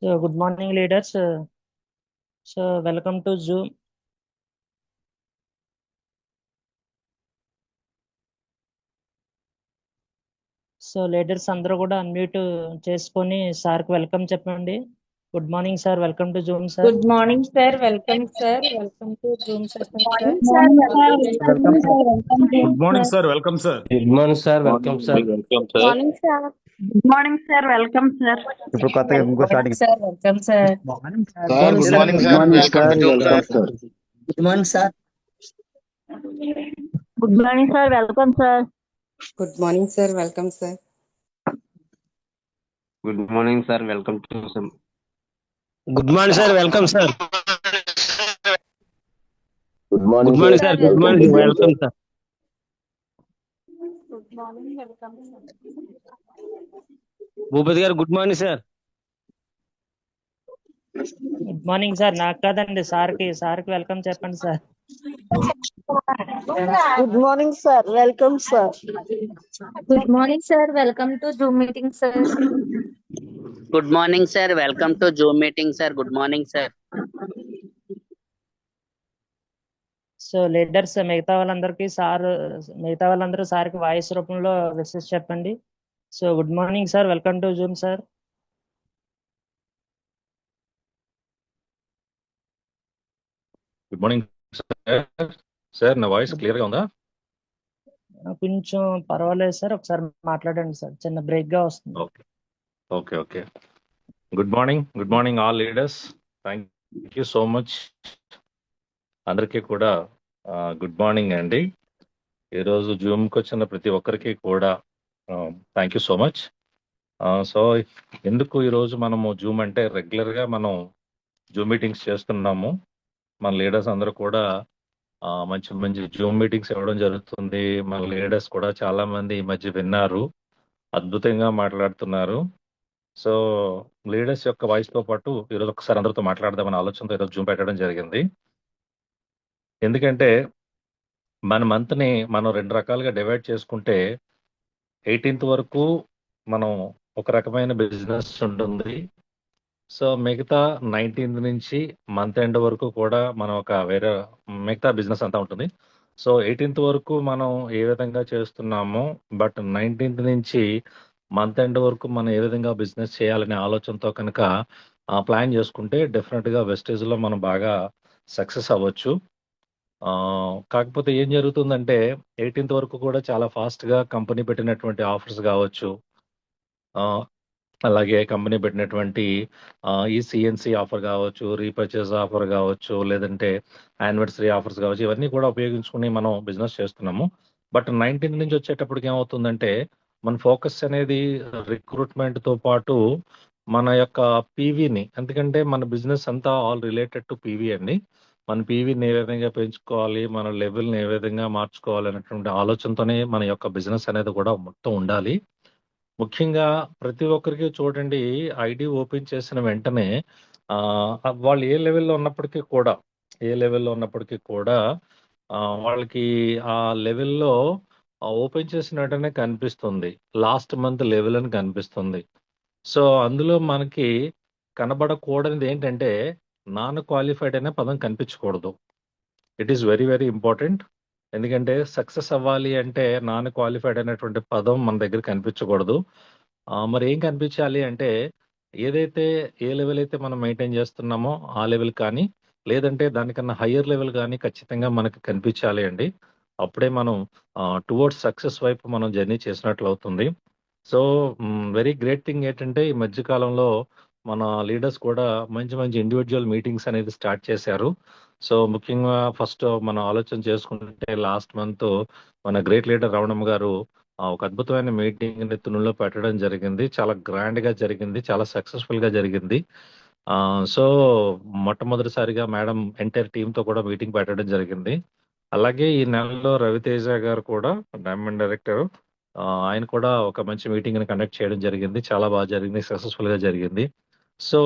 So good morning, leaders. So welcome to Zoom. So leaders అందరూ కూడా unmute చేసుకొని సార్కి వెల్కమ్ చెప్పండి. Good morning sir, welcome to Zoom sir. Good morning, sir. Welcome, sir. Welcome to Zoom session, sir. Welcome, sir. Good morning, sir. Welcome, sir. Good morning, sir. Welcome, sir. Welcome, sir. Morning, sir. Good morning, sir. Welcome, sir. ఇప్పుడు కొత్తగా ఇంకో starting Sir, welcome, sir. Sir, good morning, sir. Welcome to Zoom, sir. Good morning, sir. Good morning, sir. Welcome, sir. Good morning, sir. Welcome, sir. Good morning, sir. Welcome to Zoom. Good morning sir welcome sir Good good morning, morning sir. Sir good morning welcome sir Good morning, welcome. Bhupathi garu good morning sir good morning sir. నాకు కాదండి, సార్కి welcome చెప్పండి సార్. Good morning, sir. Welcome, sir. Good morning, sir. Welcome to Zoom meeting, sir. Good morning, sir. Welcome to Zoom meeting, sir. Good morning, sir. So leaders మిగతా వాళ్ళందరూ సార్కి voice రూపంలో wishes చెప్పండి. So good morning sir, welcome to Zoom sir. Good morning sir. Sir నా voice clear గా ఉందా? కొంచెం పర్వాలేదు సార్, ఒకసారి మాట్లాడండి సార్, చిన్న బ్రేక్ గా వస్తుంది. Okay okay okay. Good morning all leaders. Thank you so much. అందరికీ కూడా గుడ్ మార్నింగ్ అండి. ఈరోజు జూమ్కి వచ్చిన ప్రతి ఒక్కరికి కూడా thank you so much. So ఎందుకు ఈరోజు మనము జూమ్ అంటే రెగ్యులర్గా మనం జూమ్ మీటింగ్స్ చేస్తున్నాము. మన లీడర్స్ అందరూ కూడా మంచి మంచి జూమ్ మీటింగ్స్ ఇవ్వడం జరుగుతుంది. మన లీడర్స్ కూడా చాలా మంది ఈ మధ్య విన్నారు, అద్భుతంగా మాట్లాడుతున్నారు. సో లీడర్స్ యొక్క వాయిస్ తో పాటు ఈరోజు ఒకసారి అందరితో మాట్లాడదామని ఆలోచనతో ఈరోజు జూమ్ పెట్టడం జరిగింది. ఎందుకంటే మన మంత్ని మనం 2 రకాలుగా డివైడ్ చేసుకుంటే 18th వరకు మనం ఒక రకమైన బిజినెస్ ఉంటుంది. సో మిగతా 19th నుంచి మంత్ ఎండ్ వరకు కూడా మనం ఒక వేరే మిగతా బిజినెస్ అంతా ఉంటుంది. సో 18th వరకు మనం ఏ విధంగా చేస్తున్నామో, బట్ 19th నుంచి మంత్ ఎండ్ వరకు మనం ఏ విధంగా బిజినెస్ చేయాలనే ఆలోచనతో కనుక ప్లాన్ చేసుకుంటే డెఫినెట్గా వెస్టేజ్లో మనం బాగా సక్సెస్ అవ్వచ్చు. కాకపోతే ఏం జరుగుతుందంటే 18th వరకు కూడా చాలా ఫాస్ట్గా కంపెనీ పెట్టినటువంటి ఆఫర్స్ కావచ్చు, అలాగే కంపెనీ పెట్టినటువంటి ఈ సిఎన్సి ఆఫర్ కావచ్చు, రీపర్చేస్ ఆఫర్ కావచ్చు, లేదంటే యానివర్సరీ ఆఫర్స్ కావచ్చు, ఇవన్నీ కూడా ఉపయోగించుకుని మనం బిజినెస్ చేస్తున్నాము. బట్ 19th నుంచి వచ్చేటప్పటికి ఏమవుతుందంటే మన ఫోకస్ అనేది రిక్రూట్మెంట్తో పాటు మన యొక్క పీవీని, ఎందుకంటే మన బిజినెస్ అంతా ఆల్ రిలేటెడ్ టు పీవీ అండి. మన పీవీని ఏ విధంగా పెంచుకోవాలి, మన లెవెల్ని ఏ విధంగా మార్చుకోవాలి అనేటువంటి ఆలోచనతోనే మన యొక్క బిజినెస్ అనేది కూడా మొత్తం ఉండాలి. ముఖ్యంగా ప్రతి ఒక్కరికి చూడండి, ఐడి ఓపెన్ చేసిన వెంటనే వాళ్ళు ఏ లెవెల్లో ఉన్నప్పటికీ కూడా వాళ్ళకి ఆ లెవెల్లో ఓపెన్ చేసిన వెంటనే కనిపిస్తుంది లాస్ట్ మంత్ లెవెల్ అని కనిపిస్తుంది. సో అందులో మనకి కనబడకూడనిది ఏంటంటే నాన్ క్వాలిఫైడ్ అనే పదం కనిపించకూడదు. It is very very important. ఎందుకంటే సక్సెస్ అవ్వాలి అంటే నాన్ క్వాలిఫైడ్ అనేటువంటి పదం మన దగ్గర కనిపించకూడదు. మరి ఏం కనిపించాలి అంటే ఏదైతే ఏ లెవెల్ అయితే మనం మెయింటైన్ చేస్తున్నామో ఆ లెవెల్ కానీ, లేదంటే దానికన్నా హయ్యర్ లెవెల్ కానీ ఖచ్చితంగా మనకి కనిపించాలి అండి. అప్పుడే మనం టువర్డ్స్ సక్సెస్ వైపు మనం జర్నీ చేసినట్లు అవుతుంది. సో వెరీ గ్రేట్ థింగ్ ఏంటంటే ఈ మధ్యకాలంలో మన లీడర్స్ కూడా మంచి మంచి ఇండివిజువల్ మీటింగ్స్ అనేది స్టార్ట్ చేశారు. సో ముఖ్యంగా ఫస్ట్ మనం ఆలోచన చేసుకుంటే లాస్ట్ మంత్ మన గ్రేట్ లీడర్ రమణమ్మ గారు ఒక అద్భుతమైన మీటింగ్ తునులో పెట్టడం జరిగింది. చాలా గ్రాండ్గా జరిగింది, చాలా సక్సెస్ఫుల్గా జరిగింది. సో మొట్టమొదటిసారిగా మేడం ఎంటైర్ టీంతో కూడా మీటింగ్ పెట్టడం జరిగింది. అలాగే ఈ నెలలో రవితేజ గారు కూడా డైమండ్ డైరెక్టర్, ఆయన కూడా ఒక మంచి మీటింగ్ని కండక్ట్ చేయడం జరిగింది. చాలా బాగా జరిగింది, సక్సెస్ఫుల్గా జరిగింది. సో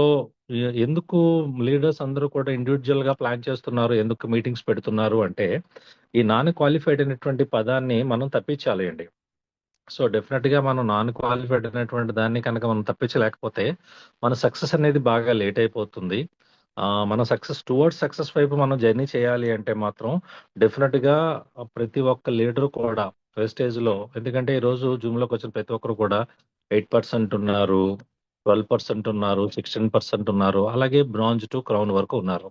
ఎందుకు లీడర్స్ అందరూ కూడా ఇండివిజువల్గా ప్లాన్ చేస్తున్నారు, ఎందుకు మీటింగ్స్ పెడుతున్నారు అంటే ఈ నాన్ క్వాలిఫైడ్ అనేటువంటి పదాన్ని మనం తప్పించాలి అండి. సో డెఫినెట్గా మనం నాన్ క్వాలిఫైడ్ అనేటువంటి దాన్ని కనుక మనం తప్పించలేకపోతే మన సక్సెస్ అనేది బాగా లేట్ అయిపోతుంది. మన టువర్డ్స్ సక్సెస్ వైపు మనం జర్నీ చేయాలి అంటే మాత్రం డెఫినెట్గా ప్రతి ఒక్క లీడర్ కూడా వెస్టేజ్ లో, ఎందుకంటే ఈరోజు జూమ్ లోకి వచ్చిన ప్రతి ఒక్కరు కూడా 8% ఉన్నారు, 12% ఉన్నారు, 16% ఉన్నారు, అలాగే బ్రాంజ్ టు క్రౌన్ వరకు ఉన్నారు.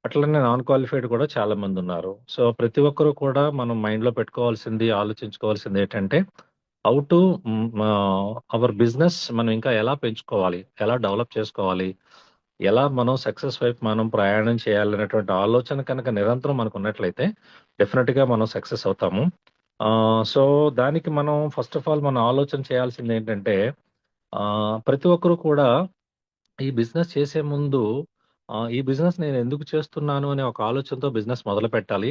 అట్లనే నాన్ క్వాలిఫైడ్ కూడా చాలా మంది ఉన్నారు. సో ప్రతి ఒక్కరు కూడా మనం మైండ్ లో పెట్టుకోవాల్సింది, ఆలోచించుకోవాల్సింది ఏంటంటే హౌ టు అవర్ బిజినెస్ మనం ఇంకా ఎలా పెంచుకోవాలి, ఎలా డెవలప్ చేసుకోవాలి, ఎలా మనం సక్సెస్ వైపు మనం ప్రయాణం చేయాలనేటువంటి ఆలోచన కనుక నిరంతరం మనకు ఉన్నట్లయితే డెఫినెట్ గా మనం సక్సెస్ అవుతాము. సో దానికి మనం ఫస్ట్ ఆఫ్ ఆల్ మనం ఆలోచన చేయాల్సింది ఏంటంటే ప్రతి ఒక్కరు కూడా ఈ బిజినెస్ చేసే ముందు ఈ బిజినెస్ నేను ఎందుకు చేస్తున్నాను అనే ఒక ఆలోచనతో బిజినెస్ మొదలు పెట్టాలి.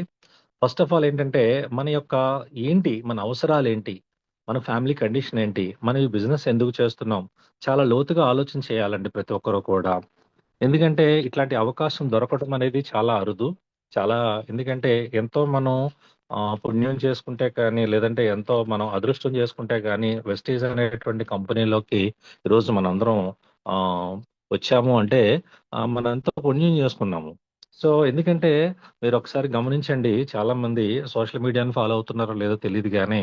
ఫస్ట్ ఆఫ్ ఆల్ ఏంటంటే మన అవసరాలు ఏంటి, మన ఫ్యామిలీ కండిషన్ ఏంటి, మనం ఈ బిజినెస్ ఎందుకు చేస్తున్నాం, చాలా లోతుగా ఆలోచన చేయాలండి ప్రతి ఒక్కరు కూడా. ఎందుకంటే ఇట్లాంటి అవకాశం దొరకడం అనేది చాలా అరుదు. ఎందుకంటే ఎంతో మనం పుణ్యం చేసుకుంటే కానీ, లేదంటే ఎంతో మనం అదృష్టం చేసుకుంటే కానీ వెస్టీజ్ అనేటువంటి కంపెనీలోకి ఈరోజు మనందరం ఆ, వచ్చాము అంటే మనం ఎంతో పుణ్యం చేసుకున్నాము. సో ఎందుకంటే మీరు ఒకసారి గమనించండి, చాలా మంది సోషల్ మీడియాని ఫాలో అవుతున్నారో లేదో తెలియదు కానీ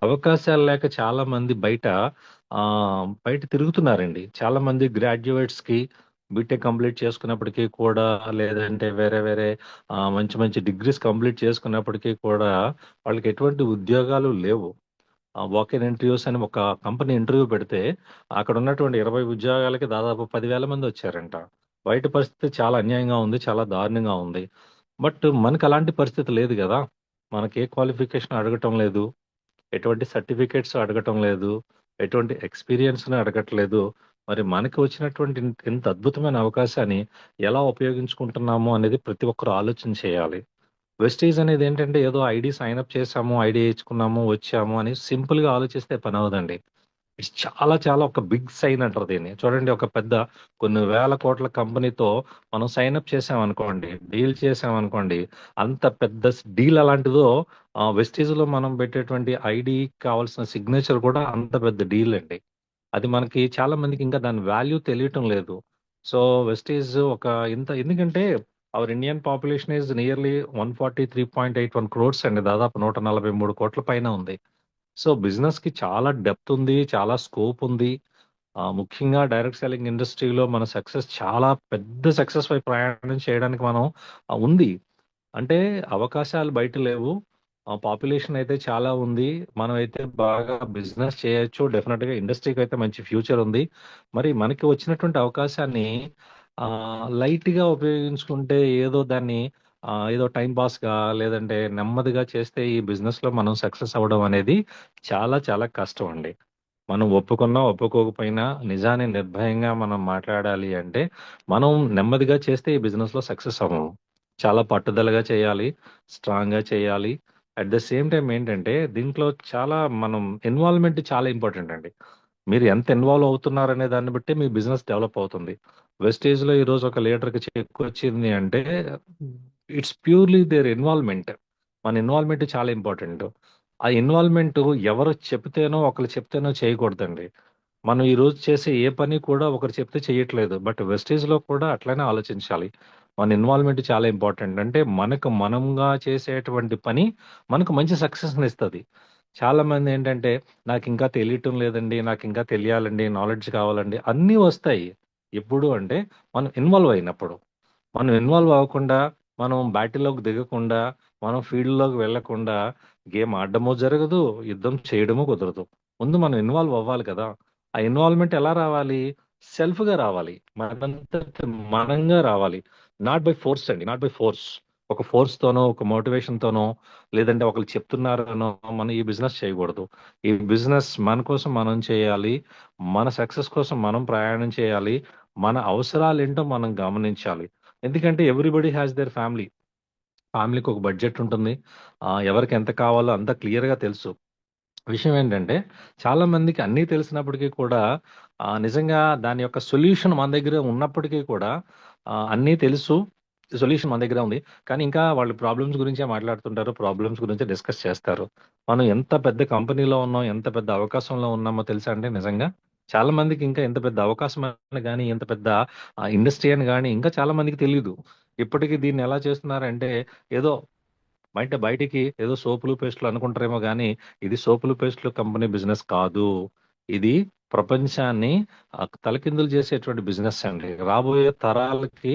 అవకాశాలు లేక చాలా మంది ఆ బయట తిరుగుతున్నారండి. చాలా మంది గ్రాడ్యుయేట్స్ కి బీటెక్ కంప్లీట్ చేసుకున్నప్పటికీ కూడా, లేదంటే వేరే వేరే మంచి మంచి డిగ్రీస్ కంప్లీట్ చేసుకున్నప్పటికీ కూడా వాళ్ళకి ఎటువంటి ఉద్యోగాలు లేవు. వాక్ ఇన్ ఇంటర్వ్యూస్ అని ఒక కంపెనీ ఇంటర్వ్యూ పెడితే అక్కడ ఉన్నటువంటి 20 ఉద్యోగాలకి దాదాపు 10,000 మంది వచ్చారంట. బయట పరిస్థితి చాలా అన్యాయంగా ఉంది, చాలా దారుణంగా ఉంది. బట్ మనకు అలాంటి పరిస్థితి లేదు కదా. మనకి ఏ క్వాలిఫికేషన్ అడగటం లేదు, ఎటువంటి సర్టిఫికేట్స్ అడగటం లేదు, ఎటువంటి ఎక్స్పీరియన్స్ అడగట్లేదు. మరి మనకి వచ్చినటువంటి ఇంత అద్భుతమైన అవకాశాన్ని ఎలా ఉపయోగించుకుంటున్నాము అనేది ప్రతి ఒక్కరు ఆలోచన చేయాలి. వెస్టీజ్ అనేది ఏంటంటే ఏదో ఐడి సైన్ అప్ చేసాము, ఐడి ఇచ్చుకున్నాము, వచ్చాము అని సింపుల్ గా ఆలోచిస్తే పని అవదండి. ఇట్స్ చాలా చాలా ఒక బిగ్ సైన్ అంటారు దీన్ని. చూడండి, ఒక పెద్ద కొన్ని వేల కోట్ల కంపెనీతో మనం సైన్ అప్ చేసామనుకోండి, డీల్ చేసామనుకోండి, అంత పెద్ద డీల్ అలాంటిదో వెస్టీజ్ లో మనం పెట్టేటువంటి ఐడి కావాల్సిన సిగ్నేచర్ కూడా అంత పెద్ద డీల్ అండి. అది మనకి చాలా మందికి ఇంకా దాని వాల్యూ తెలియటం లేదు. సో వెస్టీజ్ ఒక ఎందుకంటే our Indian population is nearly 143.81 crores అండి, దాదాపు 143 కోట్ల పైన ఉంది. సో బిజినెస్ కి చాలా డెప్త్ ఉంది, చాలా స్కోప్ ఉంది. ముఖ్యంగా డైరెక్ట్ సెల్లింగ్ ఇండస్ట్రీలో మన సక్సెస్ చాలా పెద్ద సక్సెస్ వైపు ప్రయాణం చేయడానికి మనం ఉంది. అంటే అవకాశాలు బయట లేవు, పాపులేషన్ అయితే చాలా ఉంది, మనం అయితే బాగా బిజినెస్ చేయొచ్చు, డెఫినెట్ గా ఇండస్ట్రీకి అయితే మంచి ఫ్యూచర్ ఉంది. మరి మనకి వచ్చినటువంటి అవకాశాన్ని లైట్ గా ఉపయోగించుకుంటే ఏదో టైం పాస్ గా, లేదంటే నెమ్మదిగా చేస్తే ఈ బిజినెస్ లో మనం సక్సెస్ అవ్వడం అనేది చాలా చాలా కష్టం అండి. మనం ఒప్పుకున్నా ఒప్పుకోకపోయినా నిజాన్ని నిర్భయంగా మనం మాట్లాడాలి అంటే మనం నెమ్మదిగా చేస్తే ఈ బిజినెస్ లో సక్సెస్ అవ్వము. చాలా పట్టుదలగా చేయాలి, స్ట్రాంగ్ గా చేయాలి. అట్ ద సేమ్ టైం ఏంటంటే దీంట్లో చాలా మనం ఇన్వాల్వ్మెంట్ చాలా ఇంపార్టెంట్ అండి. మీరు ఎంత ఇన్వాల్వ్ అవుతున్నారనే దాన్ని బట్టి మీ బిజినెస్ డెవలప్ అవుతుంది. వెస్టేజ్ లో ఈ రోజు ఒక లీడర్కి చెక్ వచ్చింది అంటే ఇట్స్ ప్యూర్లీ దేర్ ఇన్వాల్వ్మెంట్. మన ఇన్వాల్వ్మెంట్ చాలా ఇంపార్టెంట్. ఆ ఇన్వాల్వ్మెంట్ ఒకరు చెప్తేనో చేయకూడదండి. మనం ఈ రోజు చేసే ఏ పని కూడా ఒకరు చెప్తే చేయట్లేదు, బట్ వెస్టేజ్ లో కూడా అట్లనే ఆలోచించాలి. మన ఇన్వాల్వ్మెంట్ చాలా ఇంపార్టెంట్. అంటే మనకు మనంగా చేసేటువంటి పని మనకు మంచి సక్సెస్ ఇస్తుంది. చాలా మంది ఏంటంటే నాకు ఇంకా తెలియటం లేదండి, నాకు ఇంకా తెలియాలండి, నాలెడ్జ్ కావాలండి, అన్నీ వస్తాయి ఎప్పుడు అంటే మనం ఇన్వాల్వ్ అయినప్పుడు. మనం ఇన్వాల్వ్ అవ్వకుండా, మనం బ్యాటిల్లోకి దిగకుండా, మనం ఫీల్డ్లోకి వెళ్లకుండా గేమ్ ఆడడమో జరగదు, యుద్ధం చేయడమో కుదరదు. ముందు మనం ఇన్వాల్వ్ అవ్వాలి కదా. ఆ ఇన్వాల్వ్మెంట్ ఎలా రావాలి? సెల్ఫ్ గా రావాలి, మనంతట మనంగా రావాలి. నాట్ బై ఫోర్స్ అండి, నాట్ బై ఫోర్స్. ఒక ఫోర్స్ తోనో, ఒక మోటివేషన్ తోనో, లేదంటే ఒకరు చెప్తున్నారనో మనం ఈ బిజినెస్ చేయకూడదు. ఈ బిజినెస్ మన కోసం మనం చేయాలి, మన సక్సెస్ కోసం మనం ప్రయాణం చేయాలి, మన అవసరాలు ఏంటో మనం గమనించాలి. ఎందుకంటే ఎవ్రీబడి హ్యాస్ దేర్ ఫ్యామిలీ. ఫ్యామిలీకి ఒక బడ్జెట్ ఉంటుంది, ఎవరికి ఎంత కావాలో అంత క్లియర్ గా తెలుసు. విషయం ఏంటంటే చాలా మందికి అన్నీ తెలిసినప్పటికీ కూడా నిజంగా దాని యొక్క సొల్యూషన్ మన దగ్గర ఉన్నప్పటికీ కూడా అన్నీ తెలుసు, సొల్యూషన్ మన దగ్గర ఉంది. కానీ ఇంకా వాళ్ళు ప్రాబ్లమ్స్ గురించే మాట్లాడుతుంటారు, ప్రాబ్లమ్స్ గురించే డిస్కస్ చేస్తారు. మనం ఎంత పెద్ద కంపెనీలో ఉన్నాం, ఎంత పెద్ద అవకాశంలో ఉన్నామో తెలుసా అండి నిజంగా? చాలా మందికి ఇంకా ఎంత పెద్ద అవకాశం అని కానీ, ఎంత పెద్ద ఇండస్ట్రీ అని కానీ ఇంకా చాలా మందికి తెలియదు. ఇప్పటికీ దీన్ని ఎలా చేస్తున్నారంటే ఏదో బయటికి ఏదో సోపులు పేస్టులు అనుకుంటారేమో కానీ ఇది సోపులు పేస్టులు కంపెనీ బిజినెస్ కాదు. ఇది ప్రపంచాన్ని తలకిందులు చేసేటువంటి బిజినెస్ అండి. రాబోయే తరాలకి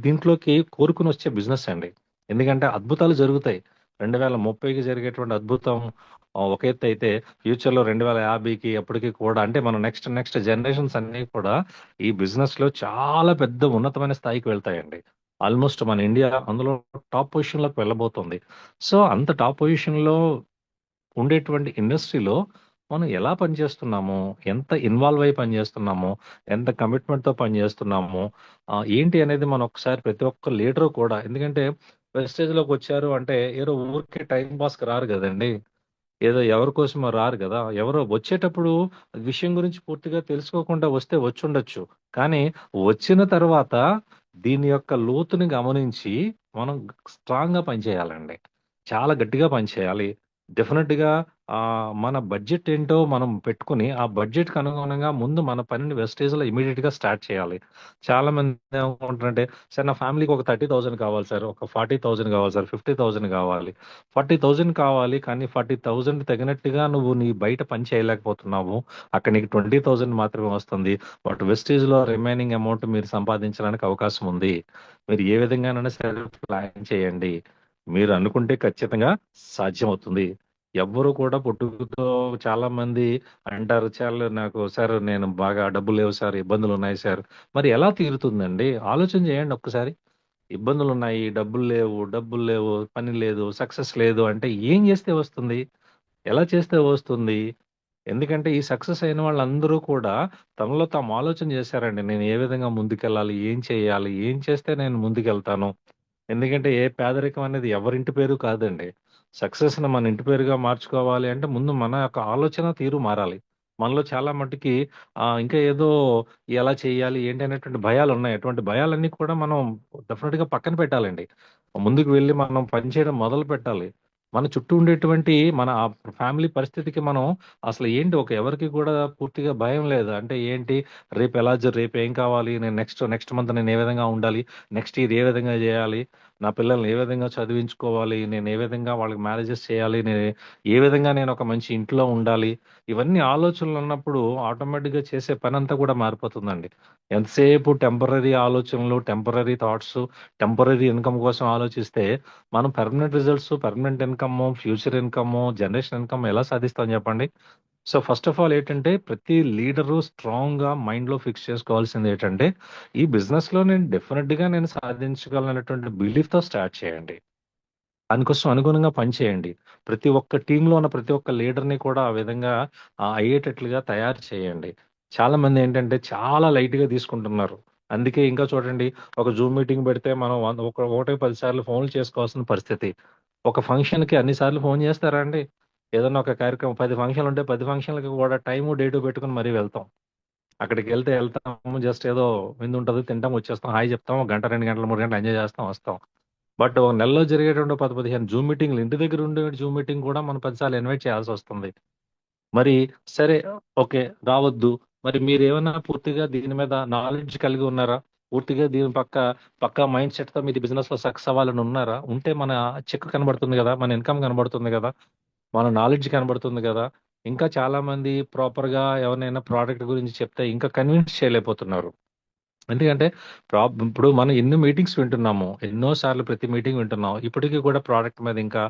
దీంట్లోకి కోరుకుని వచ్చే బిజినెస్ అండి. ఎందుకంటే అద్భుతాలు జరుగుతాయి. 2030కి జరిగేటువంటి అద్భుతం ఒక ఎత్తు అయితే, ఫ్యూచర్ లో 2050కి అప్పటికి కూడా, అంటే మనం నెక్స్ట్ జనరేషన్స్ అన్ని కూడా ఈ బిజినెస్ లో చాలా పెద్ద ఉన్నతమైన స్థాయికి వెళ్తాయండి. ఆల్మోస్ట్ మన ఇండియా అందులో టాప్ పొజిషన్ లోకి వెళ్ళబోతుంది. సో అంత టాప్ పొజిషన్ లో ఉండేటువంటి ఇండస్ట్రీలో మనం ఎలా పనిచేస్తున్నాము, ఎంత ఇన్వాల్వ్ అయి పనిచేస్తున్నాము, ఎంత కమిట్మెంట్ తో పనిచేస్తున్నాము, ఏంటి అనేది మనం ఒకసారి ప్రతి ఒక్క లీడర్ కూడా, ఎందుకంటే వెస్టేజ్ లోకి వచ్చారు అంటే ఏదో ఊరికి టైం పాస్ కి రారు కదండి, ఏదో ఎవరి కోసమో రారు కదా. ఎవరో వచ్చేటప్పుడు విషయం గురించి పూర్తిగా తెలుసుకోకుండా వస్తే వచ్చి ఉండొచ్చు, కానీ వచ్చిన తర్వాత దీని యొక్క లోతుని గమనించి మనం స్ట్రాంగ్ గా పనిచేయాలండి. చాలా గట్టిగా పనిచేయాలి. డెఫినెట్ గా మన బడ్జెట్ ఏంటో మనం పెట్టుకుని ఆ బడ్జెట్ కి అనుగుణంగా ముందు మన పనిని వెస్టేజ్ లో ఇమీడియట్ గా స్టార్ట్ చేయాలి. చాలా మంది ఏమనుకుంటారంటే, సార్ నా ఫ్యామిలీకి ఒక 30,000 కావాలి సార్, ఒక 40,000 కావాలి సార్, 50,000 కావాలి, 40,000 కావాలి, కానీ 40,000 తగినట్టుగా నువ్వు నీ బయట పని చేయలేకపోతున్నావు. అక్కడ నీకు 20,000 మాత్రమే వస్తుంది. బట్ వెస్టేజ్ లో రిమైనింగ్ అమౌంట్ మీరు సంపాదించడానికి అవకాశం ఉంది. మీరు ఏ విధంగానైనా సరే ప్లాన్ చేయండి. మీరు అనుకుంటే ఖచ్చితంగా సాధ్యమవుతుంది. ఎవ్వరు కూడా పుట్టుకతో, చాలా మంది అంటారు, చాలా నాకు సార్ నేను బాగా డబ్బులు లేవు సార్, ఇబ్బందులు ఉన్నాయి సార్. మరి ఎలా తీరుతుందండి? ఆలోచన చేయండి ఒక్కసారి. ఇబ్బందులు ఉన్నాయి, డబ్బులు లేవు, పని లేదు, సక్సెస్ లేదు అంటే ఏం చేస్తే వస్తుంది? ఎలా చేస్తే వస్తుంది? ఎందుకంటే ఈ సక్సెస్ అయిన వాళ్ళందరూ కూడా తమలో తాము ఆలోచన చేశారండి. నేను ఏ విధంగా ముందుకెళ్ళాలి, ఏం చేయాలి, ఏం చేస్తే నేను ముందుకెళ్తాను. ఎందుకంటే ఏ పేదరికం అనేది ఎవరింటి పేరు కాదండి. సక్సెస్ ని మన ఇంటి పేరుగా మార్చుకోవాలి అంటే ముందు మన యొక్క ఆలోచన తీరు మారాలి. మనలో చాలా మట్టుకి ఇంకా ఏదో ఎలా చేయాలి ఏంటి అనేటువంటి భయాలు ఉన్నాయి. అటువంటి భయాలన్నీ కూడా మనం డెఫినెట్ గా పక్కన పెట్టాలండి. ముందుకు వెళ్ళి మనం పని చేయడం మొదలు పెట్టాలి. మన చుట్టూ ఉండేటువంటి మన ఫ్యామిలీ పరిస్థితికి మనం అసలు ఏంటి, ఎవరికి కూడా పూర్తిగా భయం లేదు. అంటే ఏంటి, రేపు ఏం కావాలి, నేను నెక్స్ట్ మంత్ నేను ఏ విధంగా ఉండాలి, నెక్స్ట్ ఇయర్ ఏ విధంగా చేయాలి, నా పిల్లల్ని ఏ విధంగా చదివించుకోవాలి, నేను ఏ విధంగా వాళ్ళకి మ్యారేజెస్ చేయాలి, ఏ విధంగా నేను ఒక మంచి ఇంట్లో ఉండాలి, ఇవన్నీ ఆలోచనలు ఉన్నప్పుడు ఆటోమేటిక్ గా చేసే పని అంతా కూడా మారిపోతుందండి. ఎంతసేపు టెంపరీ ఆలోచనలు, టెంపరీ థాట్స్, టెంపరీ ఇన్కమ్ కోసం ఆలోచిస్తే మనం permanent results, permanent income, future income, generation income ఎలా సాధిస్తాం చెప్పండి? సో ఫస్ట్ ఆఫ్ ఆల్ ఏంటంటే, ప్రతి లీడరు స్ట్రాంగ్ గా మైండ్ లో ఫిక్స్ చేసుకోవాల్సింది ఏంటంటే, ఈ బిజినెస్ లో నేను డెఫినెట్ గా నేను సాధించగలనటువంటి బిలీఫ్ తో స్టార్ట్ చేయండి. దానికోసం అనుగుణంగా పనిచేయండి. ప్రతి ఒక్క టీంలో ఉన్న ప్రతి ఒక్క లీడర్ని కూడా ఆ విధంగా అయ్యేటట్లుగా తయారు చేయండి. చాలా మంది ఏంటంటే చాలా లైట్ గా తీసుకుంటున్నారు. అందుకే ఇంకా చూడండి, ఒక జూమ్ మీటింగ్ పెడితే మనం ఒకటే 10 సార్లు ఫోన్లు చేసుకోవాల్సిన పరిస్థితి. ఒక ఫంక్షన్ కి అన్ని సార్లు ఫోన్ చేస్తారా అండి? ఏదన్నా ఒక కార్యక్రమం 10 ఫంక్షన్లు ఉంటే 10 ఫంక్షన్లకి కూడా టైము డేటు పెట్టుకుని మరీ వెళ్తాం. అక్కడికి వెళ్తాము, జస్ట్ ఏదో విందు ఉంటుంది, తింటాం, వచ్చేస్తాం, హాయ్ చెప్తాం, 1 గంట 2 గంటలు 3 గంటలు ఎంజాయ్ చేస్తాం, వస్తాం. బట్ ఒక నెలలో జరిగేటువంటి 10-15 జూమ్ మీటింగ్లు, ఇంటి దగ్గర ఉండే జూమ్ మీటింగ్ కూడా మనం 10 సార్లు ఇన్వైట్ చేయాల్సి వస్తుంది. మరి సరే, ఓకే, రావద్దు. మరి మీరు ఏమైనా పూర్తిగా దీని మీద నాలెడ్జ్ కలిగి ఉన్నారా? పూర్తిగా దీని పక్క మైండ్ సెట్ తో మీరు బిజినెస్ లో సక్సెస్ అవ్వాలని ఉన్నారా? ఉంటే మన చెక్ కనబడుతుంది కదా, మన ఇన్కమ్ కనబడుతుంది కదా, మన నాలెడ్జ్ కనబడుతుంది కదా. ఇంకా చాలా మంది ప్రాపర్ గా ఎవరైనా ప్రోడక్ట్ గురించి చెప్తే ఇంకా కన్విన్స్ చేయలేకపోతున్నారు. ఎందుకంటే ఇప్పుడు మనం ఎన్నో మీటింగ్స్ వింటున్నాము, ఎన్నో సార్లు ప్రతి మీటింగ్ వింటున్నాం, ఇప్పటికీ కూడా ప్రోడక్ట్ మీద ఇంకా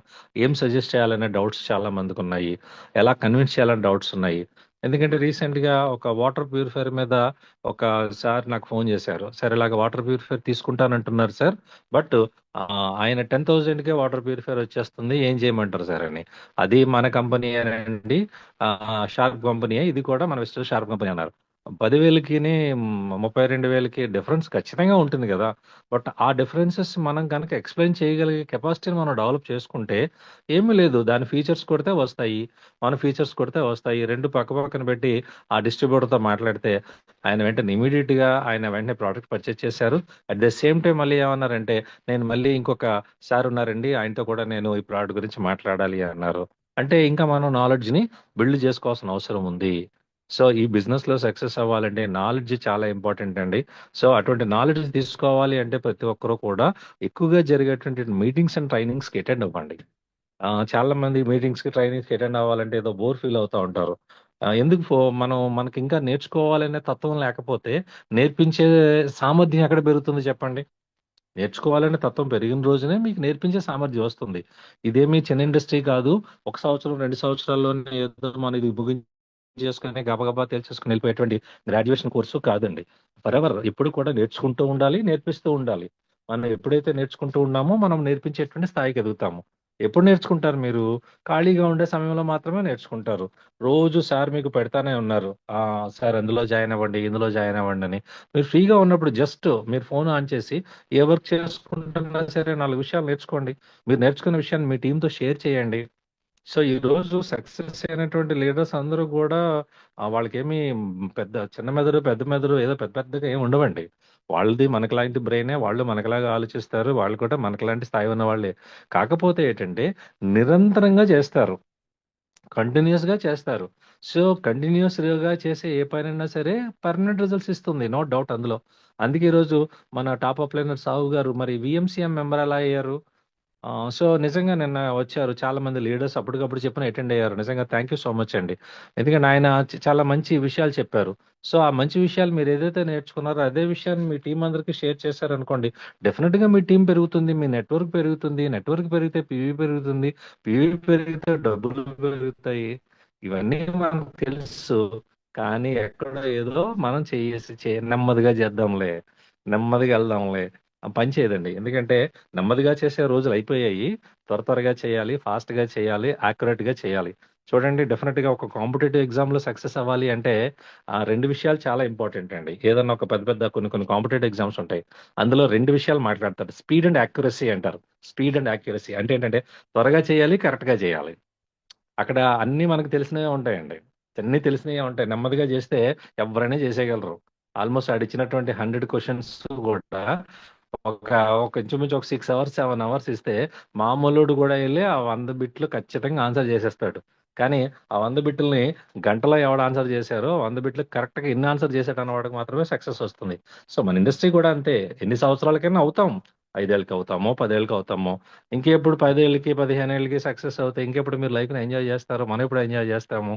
ఏం సజెస్ట్ చేయాలనే డౌట్స్ చాలా మందికి ఉన్నాయి, ఎలా కన్విన్స్ చేయాలనే డౌట్స్ ఉన్నాయి. ఎందుకంటే రీసెంట్ గా ఒక వాటర్ ప్యూరిఫైర్ మీద ఒక సార్ నాకు ఫోన్ చేశారు. సరే, ఇలాగ వాటర్ ప్యూరిఫైర్ తీసుకుంటానంటున్నారు సార్, బట్ ఆయన 10,000 కే వాటర్ ప్యూరిఫైర్ వచ్చేస్తుంది, ఏం చేయమంటారు సార్ అని. అది మన కంపెనీ అండి, షార్ప్ కంపెనీ, ఇది కూడా మన వెస్ట్ షార్ప్ కంపెనీ అన్నారు. 10,000కి 32,000కి డిఫరెన్స్ ఖచ్చితంగా ఉంటుంది కదా. బట్ ఆ డిఫరెన్సెస్ మనం కనుక ఎక్స్ప్లెయిన్ చేయగలిగే కెపాసిటీని మనం డెవలప్ చేసుకుంటే ఏమీ లేదు, దాని ఫీచర్స్ కొడితే వస్తాయి, మన ఫీచర్స్ కొడితే వస్తాయి. రెండు పక్క పక్కన పెట్టి ఆ డిస్ట్రిబ్యూటర్తో మాట్లాడితే ఆయన వెంటనే ప్రోడక్ట్ పర్చేస్ చేశారు. అట్ ద సేమ్ టైం మళ్ళీ ఏమన్నారంటే, నేను మళ్ళీ ఇంకొక సార్ ఉన్నారండి, ఆయనతో కూడా నేను ఈ ప్రోడక్ట్ గురించి మాట్లాడాలి అన్నారు. అంటే ఇంకా మనం నాలెడ్జ్ని బిల్డ్ చేసుకోవాల్సిన అవసరం ఉంది. సో ఈ బిజినెస్ లో సక్సెస్ అవ్వాలంటే నాలెడ్జ్ చాలా ఇంపార్టెంట్ అండి. సో అటువంటి నాలెడ్జ్ తీసుకోవాలి అంటే ప్రతి ఒక్కరూ కూడా ఎక్కువగా జరిగేటువంటి మీటింగ్స్ అండ్ ట్రైనింగ్స్ కి అటెండ్ అవ్వండి. చాలా మంది మీటింగ్స్ కి ట్రైనింగ్స్ కి అటెండ్ అవ్వాలంటే ఏదో బోర్ ఫీల్ అవుతూ ఉంటారు. మనకి ఇంకా నేర్చుకోవాలనే తత్వం లేకపోతే నేర్పించే సామర్థ్యం ఎక్కడ పెరుగుతుంది చెప్పండి. నేర్చుకోవాలనే తత్వం పెరిగిన రోజునే మీకు నేర్పించే సామర్థ్యం వస్తుంది. ఇదేమీ చిన్న ఇండస్ట్రీ కాదు. 1 సంవత్సరం 2 సంవత్సరాల్లోనే ఏదో మనం ఇది చేసుకుని గబగబా తెలిసేసుకుని వెళ్ళిపోయేటువంటి గ్రాడ్యుయేషన్ కోర్సు కాదండి. ఫరెవర్ ఎప్పుడు కూడా నేర్చుకుంటూ ఉండాలి, నేర్పిస్తూ ఉండాలి. మనం ఎప్పుడైతే నేర్చుకుంటూ ఉన్నామో మనం నేర్పించేటువంటి స్థాయికి ఎదుగుతాము. ఎప్పుడు నేర్చుకుంటారు మీరు? ఖాళీగా ఉండే సమయంలో మాత్రమే నేర్చుకుంటారు. రోజు సార్ మీకు పెడతానే ఉన్నారు, సార్ అందులో జాయిన్ అవ్వండి, ఇందులో జాయిన్ అవ్వండి అని. మీరు ఫ్రీగా ఉన్నప్పుడు జస్ట్ మీరు ఫోన్ ఆన్ చేసి ఏ వర్క్ చేసుకుంటున్నా సరే 4 విషయాలు నేర్చుకోండి. మీరు నేర్చుకున్న విషయాన్ని మీ టీంతో షేర్ చేయండి. సో ఈ రోజు సక్సెస్ అయినటువంటి లీడర్స్ అందరూ కూడా వాళ్ళకేమి పెద్ద చిన్న మెదడు పెద్ద మెదడు ఏదో పెద్ద పెద్దగా ఏమి ఉండవండి. వాళ్ళది మనకులాంటి బ్రెయినే, వాళ్ళు మనకులాగా ఆలోచిస్తారు, వాళ్ళు కూడా మనకులాంటి స్థాయి ఉన్న వాళ్ళే. కాకపోతే ఏంటంటే నిరంతరంగా చేస్తారు, కంటిన్యూస్ గా చేస్తారు. సో కంటిన్యూస్ గా చేసే ఏ పనైనా సరే పర్మనెంట్ రిజల్ట్స్ ఇస్తుంది, నో డౌట్ అందులో. అందుకే ఈరోజు మన టాప్ అప్లైనర్ సాహు గారు మరి విఎంసీఎం మెంబర్ ఎలా అయ్యారు? సో నిజంగా నిన్న వచ్చారు చాలా మంది లీడర్స్, అప్పటికప్పుడు చెప్పిన అటెండ్ అయ్యారు. నిజంగా థ్యాంక్ యూ సో మచ్ అండి. ఎందుకంటే ఆయన చాలా మంచి విషయాలు చెప్పారు. సో ఆ మంచి విషయాలు మీరు ఏదైతే నేర్చుకున్నారో అదే విషయాన్ని మీ టీం అందరికీ షేర్ చేశారనుకోండి, డెఫినెట్ గా మీ టీం పెరుగుతుంది, మీ నెట్వర్క్ పెరుగుతుంది, నెట్వర్క్ పెరిగితే పివి పెరుగుతుంది, పివి పెరిగితే డబ్బులు పెరుగుతాయి. ఇవన్నీ మనకు తెలుసు. కానీ ఎక్కడ ఏదో మనం నెమ్మదిగా చేద్దాంలే, నెమ్మదిగా వెళ్దాంలే పని చేయదండి. ఎందుకంటే నెమ్మదిగా చేసే రోజులు అయిపోయాయి. త్వరగా చేయాలి, ఫాస్ట్ గా చేయాలి, యాక్యురేట్ గా చేయాలి. చూడండి, డెఫినెట్ గా ఒక కాంపిటేటివ్ ఎగ్జామ్ లో సక్సెస్ అవ్వాలి అంటే ఆ 2 విషయాలు చాలా ఇంపార్టెంట్ అండి. ఏదన్నా ఒక పెద్ద కొన్ని కాంపిటేటివ్ ఎగ్జామ్స్ ఉంటాయి, అందులో 2 విషయాలు మాట్లాడతారు, స్పీడ్ అండ్ యాక్యురసీ అంటారు. స్పీడ్ అండ్ యాక్యురసీ అంటే ఏంటంటే త్వరగా చేయాలి, కరెక్ట్ గా చేయాలి. అక్కడ అన్ని మనకు తెలిసినవే ఉంటాయండి, అన్ని తెలిసినవే ఉంటాయి. నెమ్మదిగా చేస్తే ఎవరైనా చేసేయగలరు. ఆల్మోస్ట్ ఆడిచ్చినటువంటి 100 క్వశ్చన్స్ కూడా ఒక ఒక ఇంచుమించు ఒక 6 అవర్స్ 7 అవర్స్ ఇస్తే మామూలుడు కూడా వెళ్ళి ఆ 100 బిట్లు ఖచ్చితంగా ఆన్సర్ చేసేస్తాడు. కానీ ఆ 100 బిట్లని గంటలో ఎవడు ఆన్సర్ చేశారో 100 బిట్లు కరెక్ట్ గా ఎన్ని ఆన్సర్ చేశాడు అన్నవాడికి మాత్రమే సక్సెస్ వస్తుంది. సో మన ఇండస్ట్రీ కూడా అంతే. ఎన్ని సంవత్సరాలకైనా అవుతాం, 5 ఏళ్ళకి అవుతామో 10 ఏళ్ళకి అవుతామో, ఇంకెప్పుడు 10 ఏళ్ళకి 15 ఏళ్ళకి సక్సెస్ అవుతాయి. ఇంకెప్పుడు మీరు లైఫ్ ని ఎంజాయ్ చేస్తారు, మనం ఎప్పుడు ఎంజాయ్ చేస్తాము?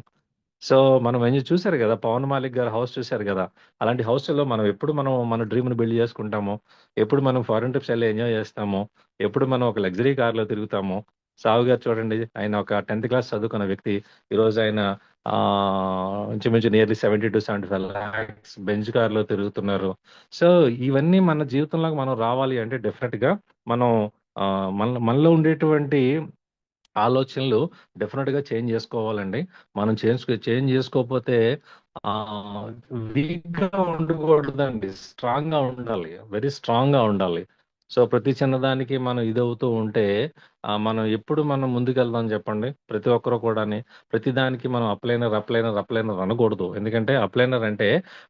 సో మనం ఎంజాయ్ చూశారు కదా, పవన్ మాలిక్ గారు హౌస్ చూశారు కదా. అలాంటి హౌస్లో మనం ఎప్పుడు మన డ్రీమ్ని బిల్డ్ చేసుకుంటాము, ఎప్పుడు మనం ఫారెన్ ట్రిప్స్ వెళ్ళి ఎంజాయ్ చేస్తాము, ఎప్పుడు మనం ఒక లగ్జరీ కార్లో తిరుగుతాము. సావు గారు చూడండి, ఆయన ఒక 10th క్లాస్ చదువుకున్న వ్యక్తి, ఈరోజు ఆయన ఇంచుమించు నియర్లీ 70 to 75 lakhs బెంచ్ కార్లో తిరుగుతున్నారు. సో ఇవన్నీ మన జీవితంలోకి మనం రావాలి అంటే డెఫినెట్ గా మనం మనలో ఉండేటువంటి ఆలోచనలు డెఫినెట్ గా చేంజ్ చేసుకోవాలండి. మనం చేంజ్ చేసుకోకపోతే వీక్ గా ఉండకూడదండి, స్ట్రాంగ్ గా ఉండాలి, వెరీ స్ట్రాంగ్ గా ఉండాలి. సో ప్రతి చిన్నదానికి మనం ఇదవుతూ ఉంటే మనం ఎప్పుడు మనం ముందుకెళ్దాం చెప్పండి. ప్రతి ఒక్కరు కూడా ప్రతి దానికి మనం అప్లైనర్ అనకూడదు. ఎందుకంటే అప్లైనర్ అంటే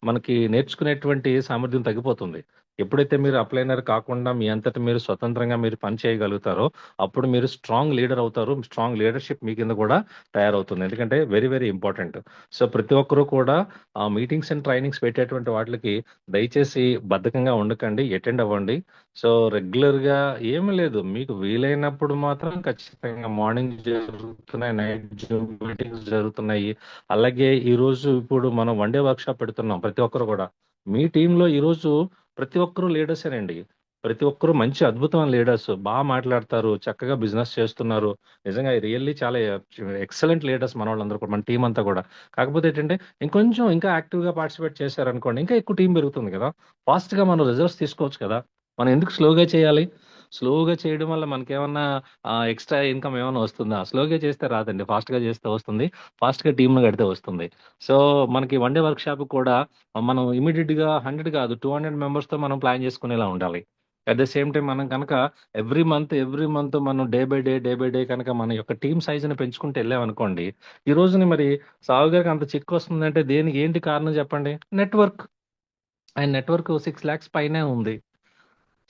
మనకి నేర్చుకునేటువంటి సామర్థ్యం తగ్గిపోతుంది. ఎప్పుడైతే మీరు అప్లైనర్ కాకుండా మీ అంతటి మీరు స్వతంత్రంగా మీరు పని చేయగలుగుతారో అప్పుడు మీరు స్ట్రాంగ్ లీడర్ అవుతారు. స్ట్రాంగ్ లీడర్షిప్ మీ కింద కూడా తయారవుతుంది. ఎందుకంటే వెరీ వెరీ ఇంపార్టెంట్. సో ప్రతి ఒక్కరూ కూడా ఆ మీటింగ్స్ అండ్ ట్రైనింగ్స్ పెట్టేటువంటి వాటికి దయచేసి బద్ధకంగా ఉండకండి, అటెండ్ అవ్వండి. సో రెగ్యులర్ గా ఏమీ లేదు, మీకు వీలైనప్పుడు మాత్రం ఖచ్చితంగా మార్నింగ్ జరుగుతున్నాయి, నైట్ జూమ్ మీటింగ్స్ జరుగుతున్నాయి. అలాగే ఈ రోజు ఇప్పుడు మనం 1 day వర్క్షాప్ పెడుతున్నాం. ప్రతి ఒక్కరు కూడా మీ టీంలో ఈ రోజు ప్రతి ఒక్కరూ లీడర్సేనండి. ప్రతి ఒక్కరూ మంచి అద్భుతమైన లీడర్స్, బాగా మాట్లాడతారు, చక్కగా బిజినెస్ చేస్తున్నారు. నిజంగా రియల్లీ చాలా ఎక్సలెంట్ లీడర్స్ మన వాళ్ళందరూ కూడా, మన టీం అంతా కూడా. కాకపోతే ఏంటంటే ఇంకొంచెం ఇంకా యాక్టివ్ గా పార్టిసిపేట్ చేశారనుకోండి, ఇంకా ఎక్కువ టీం పెరుగుతుంది కదా, ఫాస్ట్ గా మనం రిజల్ట్స్ తీసుకోవచ్చు కదా. మనం ఎందుకు స్లోగా చేయాలి? స్లోగా చేయడం వల్ల మనకేమన్నా ఎక్స్ట్రా ఇన్కమ్ ఏమైనా వస్తుందా? స్లోగా చేస్తే రాదండి, ఫాస్ట్గా చేస్తే వస్తుంది, ఫాస్ట్గా టీంను కడితే వస్తుంది. సో మనకి వన్ డే వర్క్ షాప్ కూడా మనం ఇమీడియట్గా 100 కాదు 200 మెంబర్స్తో మనం ప్లాన్ చేసుకునేలా ఉండాలి. అట్ ద సేమ్ టైం మనం కనుక ఎవ్రీ మంత్ మనం డే బై డే కనుక మన యొక్క టీమ్ సైజుని పెంచుకుంటూ వెళ్ళామనుకోండి, ఈ రోజుని మరి సాగు గారికి అంత చెక్ వస్తుందంటే దేనికి ఏంటి కారణం చెప్పండి? నెట్వర్క్. ఆయన నెట్వర్క్ 6 lakhs పైనే ఉంది.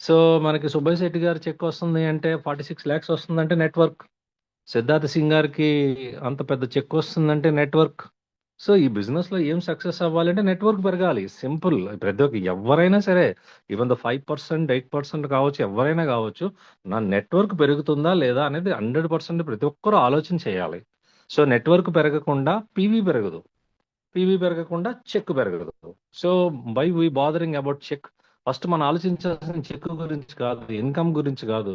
సో మనకి సుబ్బయ్య శెట్టి గారి చెక్ వస్తుంది అంటే 46 lakhs వస్తుందంటే నెట్వర్క్. సిద్ధార్థ సింగ్ గారికి అంత పెద్ద చెక్ వస్తుందంటే నెట్వర్క్. సో ఈ బిజినెస్ లో ఏం సక్సెస్ అవ్వాలంటే నెట్వర్క్ పెరగాలి. సింపుల్. ప్రతి ఒక్క ఎవరైనా సరే, ఈవెన్ ద 5%, 8% కావచ్చు, ఎవరైనా కావచ్చు, నా నెట్వర్క్ పెరుగుతుందా లేదా అనేది 100% ప్రతి ఒక్కరూ ఆలోచన చేయాలి. సో నెట్వర్క్ పెరగకుండా పీవీ పెరగదు, పీవీ పెరగకుండా చెక్ పెరగదు. So why we bothering about check? First మనం ఆలోచించాల్సిన చెక్ గురించి కాదు, ఇన్కమ్ గురించి కాదు,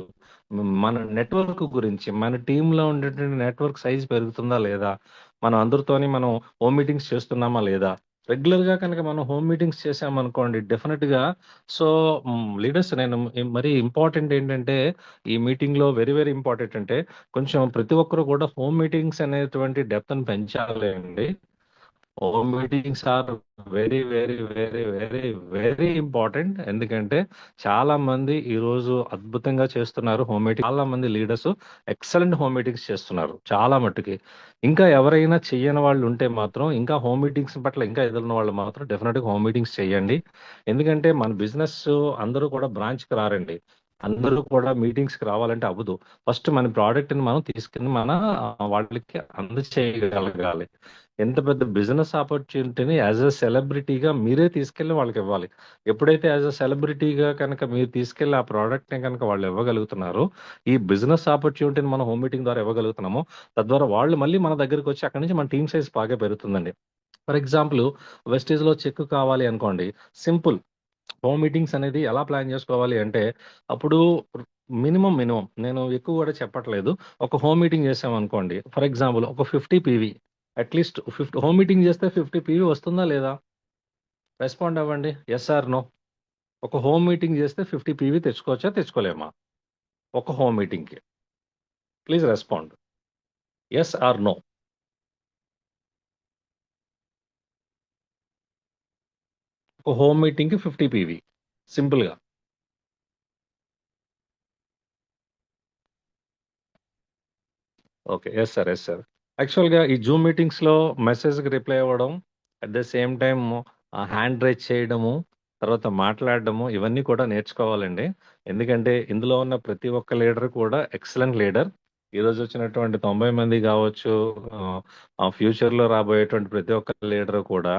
మన నెట్వర్క్ గురించి. మన టీంలో ఉండేటువంటి నెట్వర్క్ సైజ్ పెరుగుతుందా లేదా, మనం అందరితోని మనం హోమ్ మీటింగ్స్ చేస్తున్నామా లేదా. రెగ్యులర్గా కనుక మనం హోమ్ మీటింగ్స్ చేసామనుకోండి డెఫినెట్గా. సో లీడర్స్, నేను మరీ ఇంపార్టెంట్ ఏంటంటే ఈ మీటింగ్లో వెరీ వెరీ ఇంపార్టెంట్ అంటే కొంచెం ప్రతి ఒక్కరు కూడా హోమ్ మీటింగ్స్ అనేటువంటి డెప్త్ని పెంచాలి అండి. Home meetings are very very very very very important. ఎందుకంటే చాలా మంది ఈ రోజు అద్భుతంగా చేస్తున్నారు హోమ్ మీటింగ్. చాలా మంది లీడర్స్ ఎక్సలెంట్ హోమ్ మీటింగ్స్ చేస్తున్నారు చాలా మట్టుకి. ఇంకా ఎవరైనా చెయ్యని వాళ్ళు ఉంటే మాత్రం, ఇంకా హోమ్ మీటింగ్స్ పట్ల ఇంకా ఎదురున్న వాళ్ళు మాత్రం డెఫినెట్గా హోమ్ మీటింగ్స్ చేయండి. ఎందుకంటే మన బిజినెస్ అందరూ కూడా బ్రాంచ్కి రారండి, అందరూ కూడా మీటింగ్స్కి రావాలంటే అవ్వదు. ఫస్ట్ మన ప్రోడక్ట్ని మనం తీసుకుని మన వాళ్ళకి అందచేయగలగాలి. ఎంత పెద్ద బిజినెస్ ఆపర్చునిటీని యాజ్ అ సెలబ్రిటీగా మీరే తీసుకెళ్ళి వాళ్ళకి ఇవ్వాలి. ఎప్పుడైతే యాజ్ అ సెలబ్రిటీగా కనుక మీరు తీసుకెళ్ళి ఆ ప్రోడక్ట్ని కనుక వాళ్ళు ఇవ్వగలుగుతున్నారో, ఈ బిజినెస్ ఆపర్చునిటీని మనం హోమ్ మీటింగ్ ద్వారా ఇవ్వగలుగుతున్నామో, తద్వారా వాళ్ళు మళ్ళీ మన దగ్గరికి వచ్చి అక్కడి నుంచి మన టీమ్ సైజ్ బాగా పెరుగుతుందండి. ఫర్ ఎగ్జాంపుల్, వెస్టేజ్లో చెక్ కావాలి అనుకోండి, సింపుల్. హోమ్ మీటింగ్స్ అనేది ఎలా ప్లాన్ చేసుకోవాలి అంటే, అప్పుడు మినిమం నేను ఎక్కువ కూడా చెప్పట్లేదు. ఒక హోమ్ మీటింగ్ చేసామనుకోండి, ఫర్ ఎగ్జాంపుల్ ఒక 50 పీవీ, అట్లీస్ట్ 50 హోమ్ మీటింగ్ చేస్తే 50 పీవీ వస్తుందా లేదా? రెస్పాండ్ అవ్వండి, ఎస్ ఆర్ నో. ఒక హోమ్ మీటింగ్ చేస్తే 50 పీవీ తెచ్చుకోవచ్చా తెచ్చుకోలేమా ఒక హోమ్ మీటింగ్కి? Please respond, yes or no. ఒక హోమ్ మీటింగ్కి 50 పీవీ సింపుల్గా. Okay, yes sir, yes sir. యాక్చువల్గా ఈ జూమ్ మీటింగ్స్లో మెసేజ్కి రిప్లై అవ్వడం, at the same time hand raise చేయడము, తర్వాత మాట్లాడడము, ఇవన్నీ కూడా నేర్చుకోవాలండి. ఎందుకంటే ఇందులో ఉన్న ప్రతి ఒక్క లీడర్ కూడా ఎక్సలెంట్ లీడర్. ఈరోజు వచ్చినటువంటి 90 మంది కావచ్చు, ఫ్యూచర్లో రాబోయేటువంటి ప్రతి ఒక్క లీడర్ కూడా,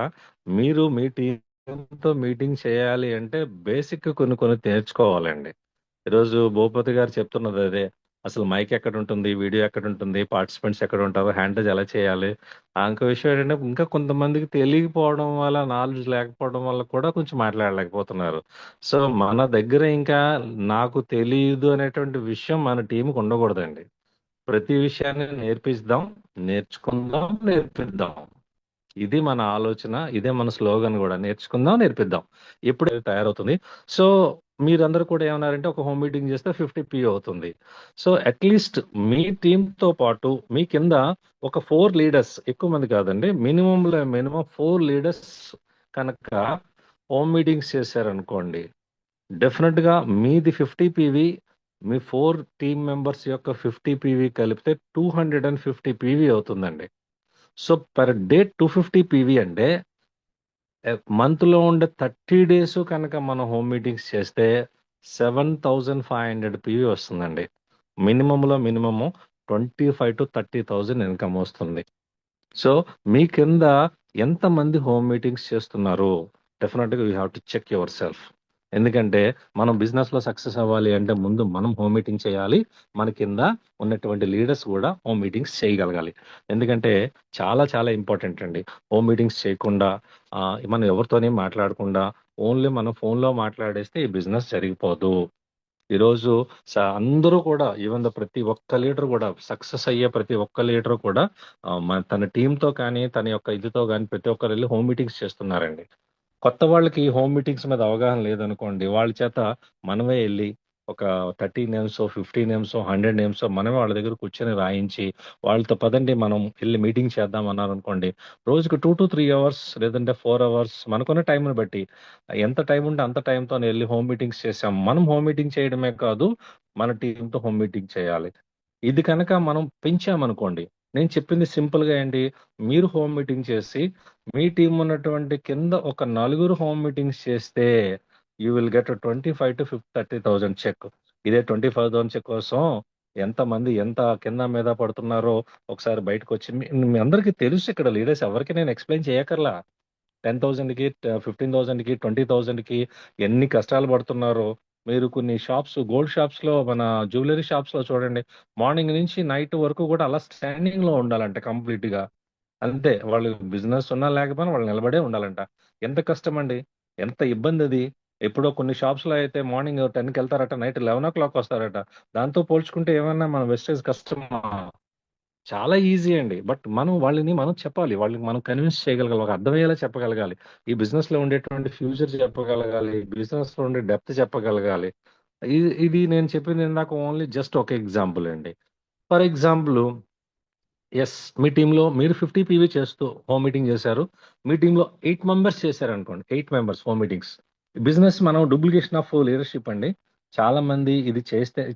మీరు మీ టీంతో మీటింగ్ చేయాలి అంటే బేసిక్ కొన్ని నేర్చుకోవాలండి. ఈరోజు భూపతి గారు చెప్తున్నది అదే. అసలు మైక్ ఎక్కడ ఉంటుంది, వీడియో ఎక్కడ ఉంటుంది, పార్టిసిపెంట్స్ ఎక్కడ ఉంటారు, హ్యాండ్ రైజ్ ఎలా చేయాలి. ఇంకో విషయం ఏంటంటే, ఇంకా కొంతమందికి తెలియకపోవడం వల్ల, నాలెడ్జ్ లేకపోవడం వల్ల కూడా కొంచెం మాట్లాడలేకపోతున్నారు. సో మన దగ్గర ఇంకా నాకు తెలియదు అనేటువంటి విషయం మన టీంకి ఉండకూడదండి. ప్రతి విషయాన్ని నేర్పిద్దాం, నేర్చుకుందాం, నేర్పిద్దాం. ఇది మన ఆలోచన, ఇదే మన స్లోగన్ కూడా. నేర్చుకుందాం, నేర్పిద్దాం. ఎప్పుడు తయారవుతుంది. సో మీరందరూ కూడా ఏమన్నారంటే ఒక హోమ్ మీటింగ్ చేస్తే 50 పీ అవుతుంది. సో అట్లీస్ట్ మీ టీంతో పాటు మీ కింద ఒక 4 లీడర్స్, ఎక్కువ మంది కాదండి, మినిమం 4 లీడర్స్ కనుక హోమ్ మీటింగ్స్ చేశారనుకోండి, డెఫినెట్గా మీది 50 పీవీ, మీ 4 టీమ్ మెంబర్స్ యొక్క 50 పీవీ కలిపితే 250 పీవీ అవుతుందండి. సో పర్ డే 250 పీవీ అంటే మంత్లో ఉండే 30 days కనుక మనం హోమ్ మీటింగ్స్ చేస్తే 7,500 పీవీ వస్తుందండి. మినిమంలో మినిమము 25,000 to 30,000 ఇన్కమ్ వస్తుంది. సో మీ కింద ఎంతమంది హోమ్ మీటింగ్స్ చేస్తున్నారు? డెఫినెట్గా you have to check yourself. ఎందుకంటే మనం బిజినెస్లో సక్సెస్ అవ్వాలి అంటే ముందు మనం హోమ్ మీటింగ్ చేయాలి, మన కింద ఉన్నటువంటి లీడర్స్ కూడా హోమ్ మీటింగ్స్ చేయగలగాలి. ఎందుకంటే చాలా చాలా ఇంపార్టెంట్ అండి. హోమ్ మీటింగ్స్ చేయకుండా, మనం ఎవరితోనే మాట్లాడకుండా, ఓన్లీ మనం ఫోన్లో మాట్లాడేస్తే ఈ బిజినెస్ జరిగిపోదు. ఈరోజు అందరూ కూడా, ఈవెన్ ప్రతి ఒక్క లీడర్ కూడా, సక్సెస్ అయ్యే ప్రతి ఒక్క లీడర్ కూడా తన టీంతో కానీ తన యొక్క ఇదితో కానీ ప్రతి ఒక్కరు వెళ్ళి హోమ్ మీటింగ్స్ చేస్తున్నారండి. కొత్త వాళ్ళకి హోమ్ మీటింగ్స్ మీద అవగాహన లేదనుకోండి, వాళ్ళ చేత మనమే వెళ్ళి ఒక 30 నేమ్స్ 50 నేమ్స్ 100 నేమ్స్ మనమే వాళ్ళ దగ్గర కూర్చొని రాయించి వాళ్ళతో పదండి మనం వెళ్ళి మీటింగ్ చేద్దాం అన్నారు అనుకోండి, రోజుకి 2 to 3 అవర్స్ లేదంటే 4 అవర్స్ మనకున్న టైంని బట్టి ఎంత టైం ఉంటే అంత టైంతో వెళ్ళి హోమ్ మీటింగ్స్ చేసాం. మనం హోమ్ మీటింగ్ చేయడమే కాదు, మన టీంతో హోమ్ మీటింగ్ చేయాలి. ఇది కనుక మనం పెంచామనుకోండి, నేను చెప్పింది సింపుల్ గా ఏంటి, మీరు హోమ్ మీటింగ్ చేసి మీ టీం ఉన్నటువంటి కింద ఒక 4 హోమ్ మీటింగ్స్ చేస్తే you will get 25,000 to 30,000 check. ఇదే 25,000 చెక్ కోసం ఎంతమంది ఎంత కింద మీద పడుతున్నారో ఒకసారి బయటకు వచ్చి మీ అందరికీ తెలుసు. ఇక్కడ లీడర్స్ ఎవరికి నేను ఎక్స్ప్లెయిన్ చేయకర్లా. 10,000కి 15,000కి 20,000కి ఎన్ని కష్టాలు పడుతున్నారో మీరు కొన్ని షాప్స్, గోల్డ్ షాప్స్ లో, మన జ్యువెలరీ షాప్స్ లో చూడండి, మార్నింగ్ నుంచి నైట్ వరకు కూడా అలా స్టాండింగ్ లో ఉండాలంట కంప్లీట్ గా. అంతే, వాళ్ళు బిజినెస్ ఉన్నా లేకపోయినా వాళ్ళు నిలబడే ఉండాలంట. ఎంత కష్టం అండి, ఎంత ఇబ్బంది అది. ఎప్పుడో కొన్ని షాప్స్ లో అయితే మార్నింగ్ 10కి వెళ్తారట, నైట్ 11 o'clock వస్తారట. దాంతో పోల్చుకుంటే ఏమన్నా మన వెస్టేజ్ కష్టమా? చాలా ఈజీ అండి. బట్ మనం చెప్పాలి, వాళ్ళకి మనం కన్విన్స్ చేయగలగాలి, వాళ్ళకి అర్థమయ్యేలా చెప్పగలగాలి. ఈ బిజినెస్ లో ఉండేటువంటి ఫ్యూచర్ చెప్పగలగాలి, బిజినెస్ లో ఉండే డెప్త్ చెప్పగలగాలి. ఇది నేను చెప్పింది ఇందాక ఓన్లీ జస్ట్ ఒక ఎగ్జాంపుల్ అండి. ఫర్ ఎగ్జాంపుల్, ఎస్, మీ టీంలో మీరు 50 పీవీ చేస్తూ హోమ్ మీటింగ్ చేశారు. మీ టీంలో 8 మెంబర్స్ చేశారు అనుకోండి, 8 మెంబర్స్ హోమ్ మీటింగ్స్. బిజినెస్ మనం డూప్లికేషన్ ఆఫ్ లీడర్షిప్ అండి. చాలా మంది ఇది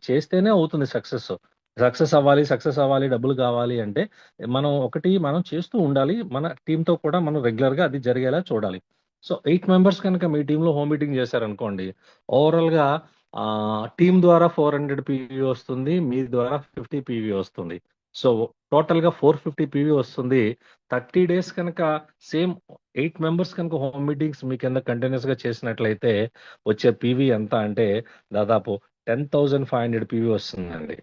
చేస్తేనే అవుతుంది సక్సెస్. సక్సెస్ అవ్వాలి, డబ్బులు కావాలి అంటే మనం చేస్తూ ఉండాలి. మన టీంతో కూడా మనం రెగ్యులర్ గా అది జరిగేలా చూడాలి. సో 8 మెంబర్స్ కనుక మీ టీంలో హోమ్ మీటింగ్ చేశారనుకోండి, ఓవరాల్ గా టీం ద్వారా 400 పీవీ వస్తుంది, మీ ద్వారా 50 పీవీ వస్తుంది. సో టోటల్ గా 450 పీవీ వస్తుంది. 30 days కనుక సేమ్ 8 మెంబర్స్ కనుక హోమ్ మీటింగ్స్ మీ కింద కంటిన్యూస్ గా చేసినట్లయితే వచ్చే పీవీ ఎంత అంటే దాదాపు 10,500 పీవీ వస్తుందండి.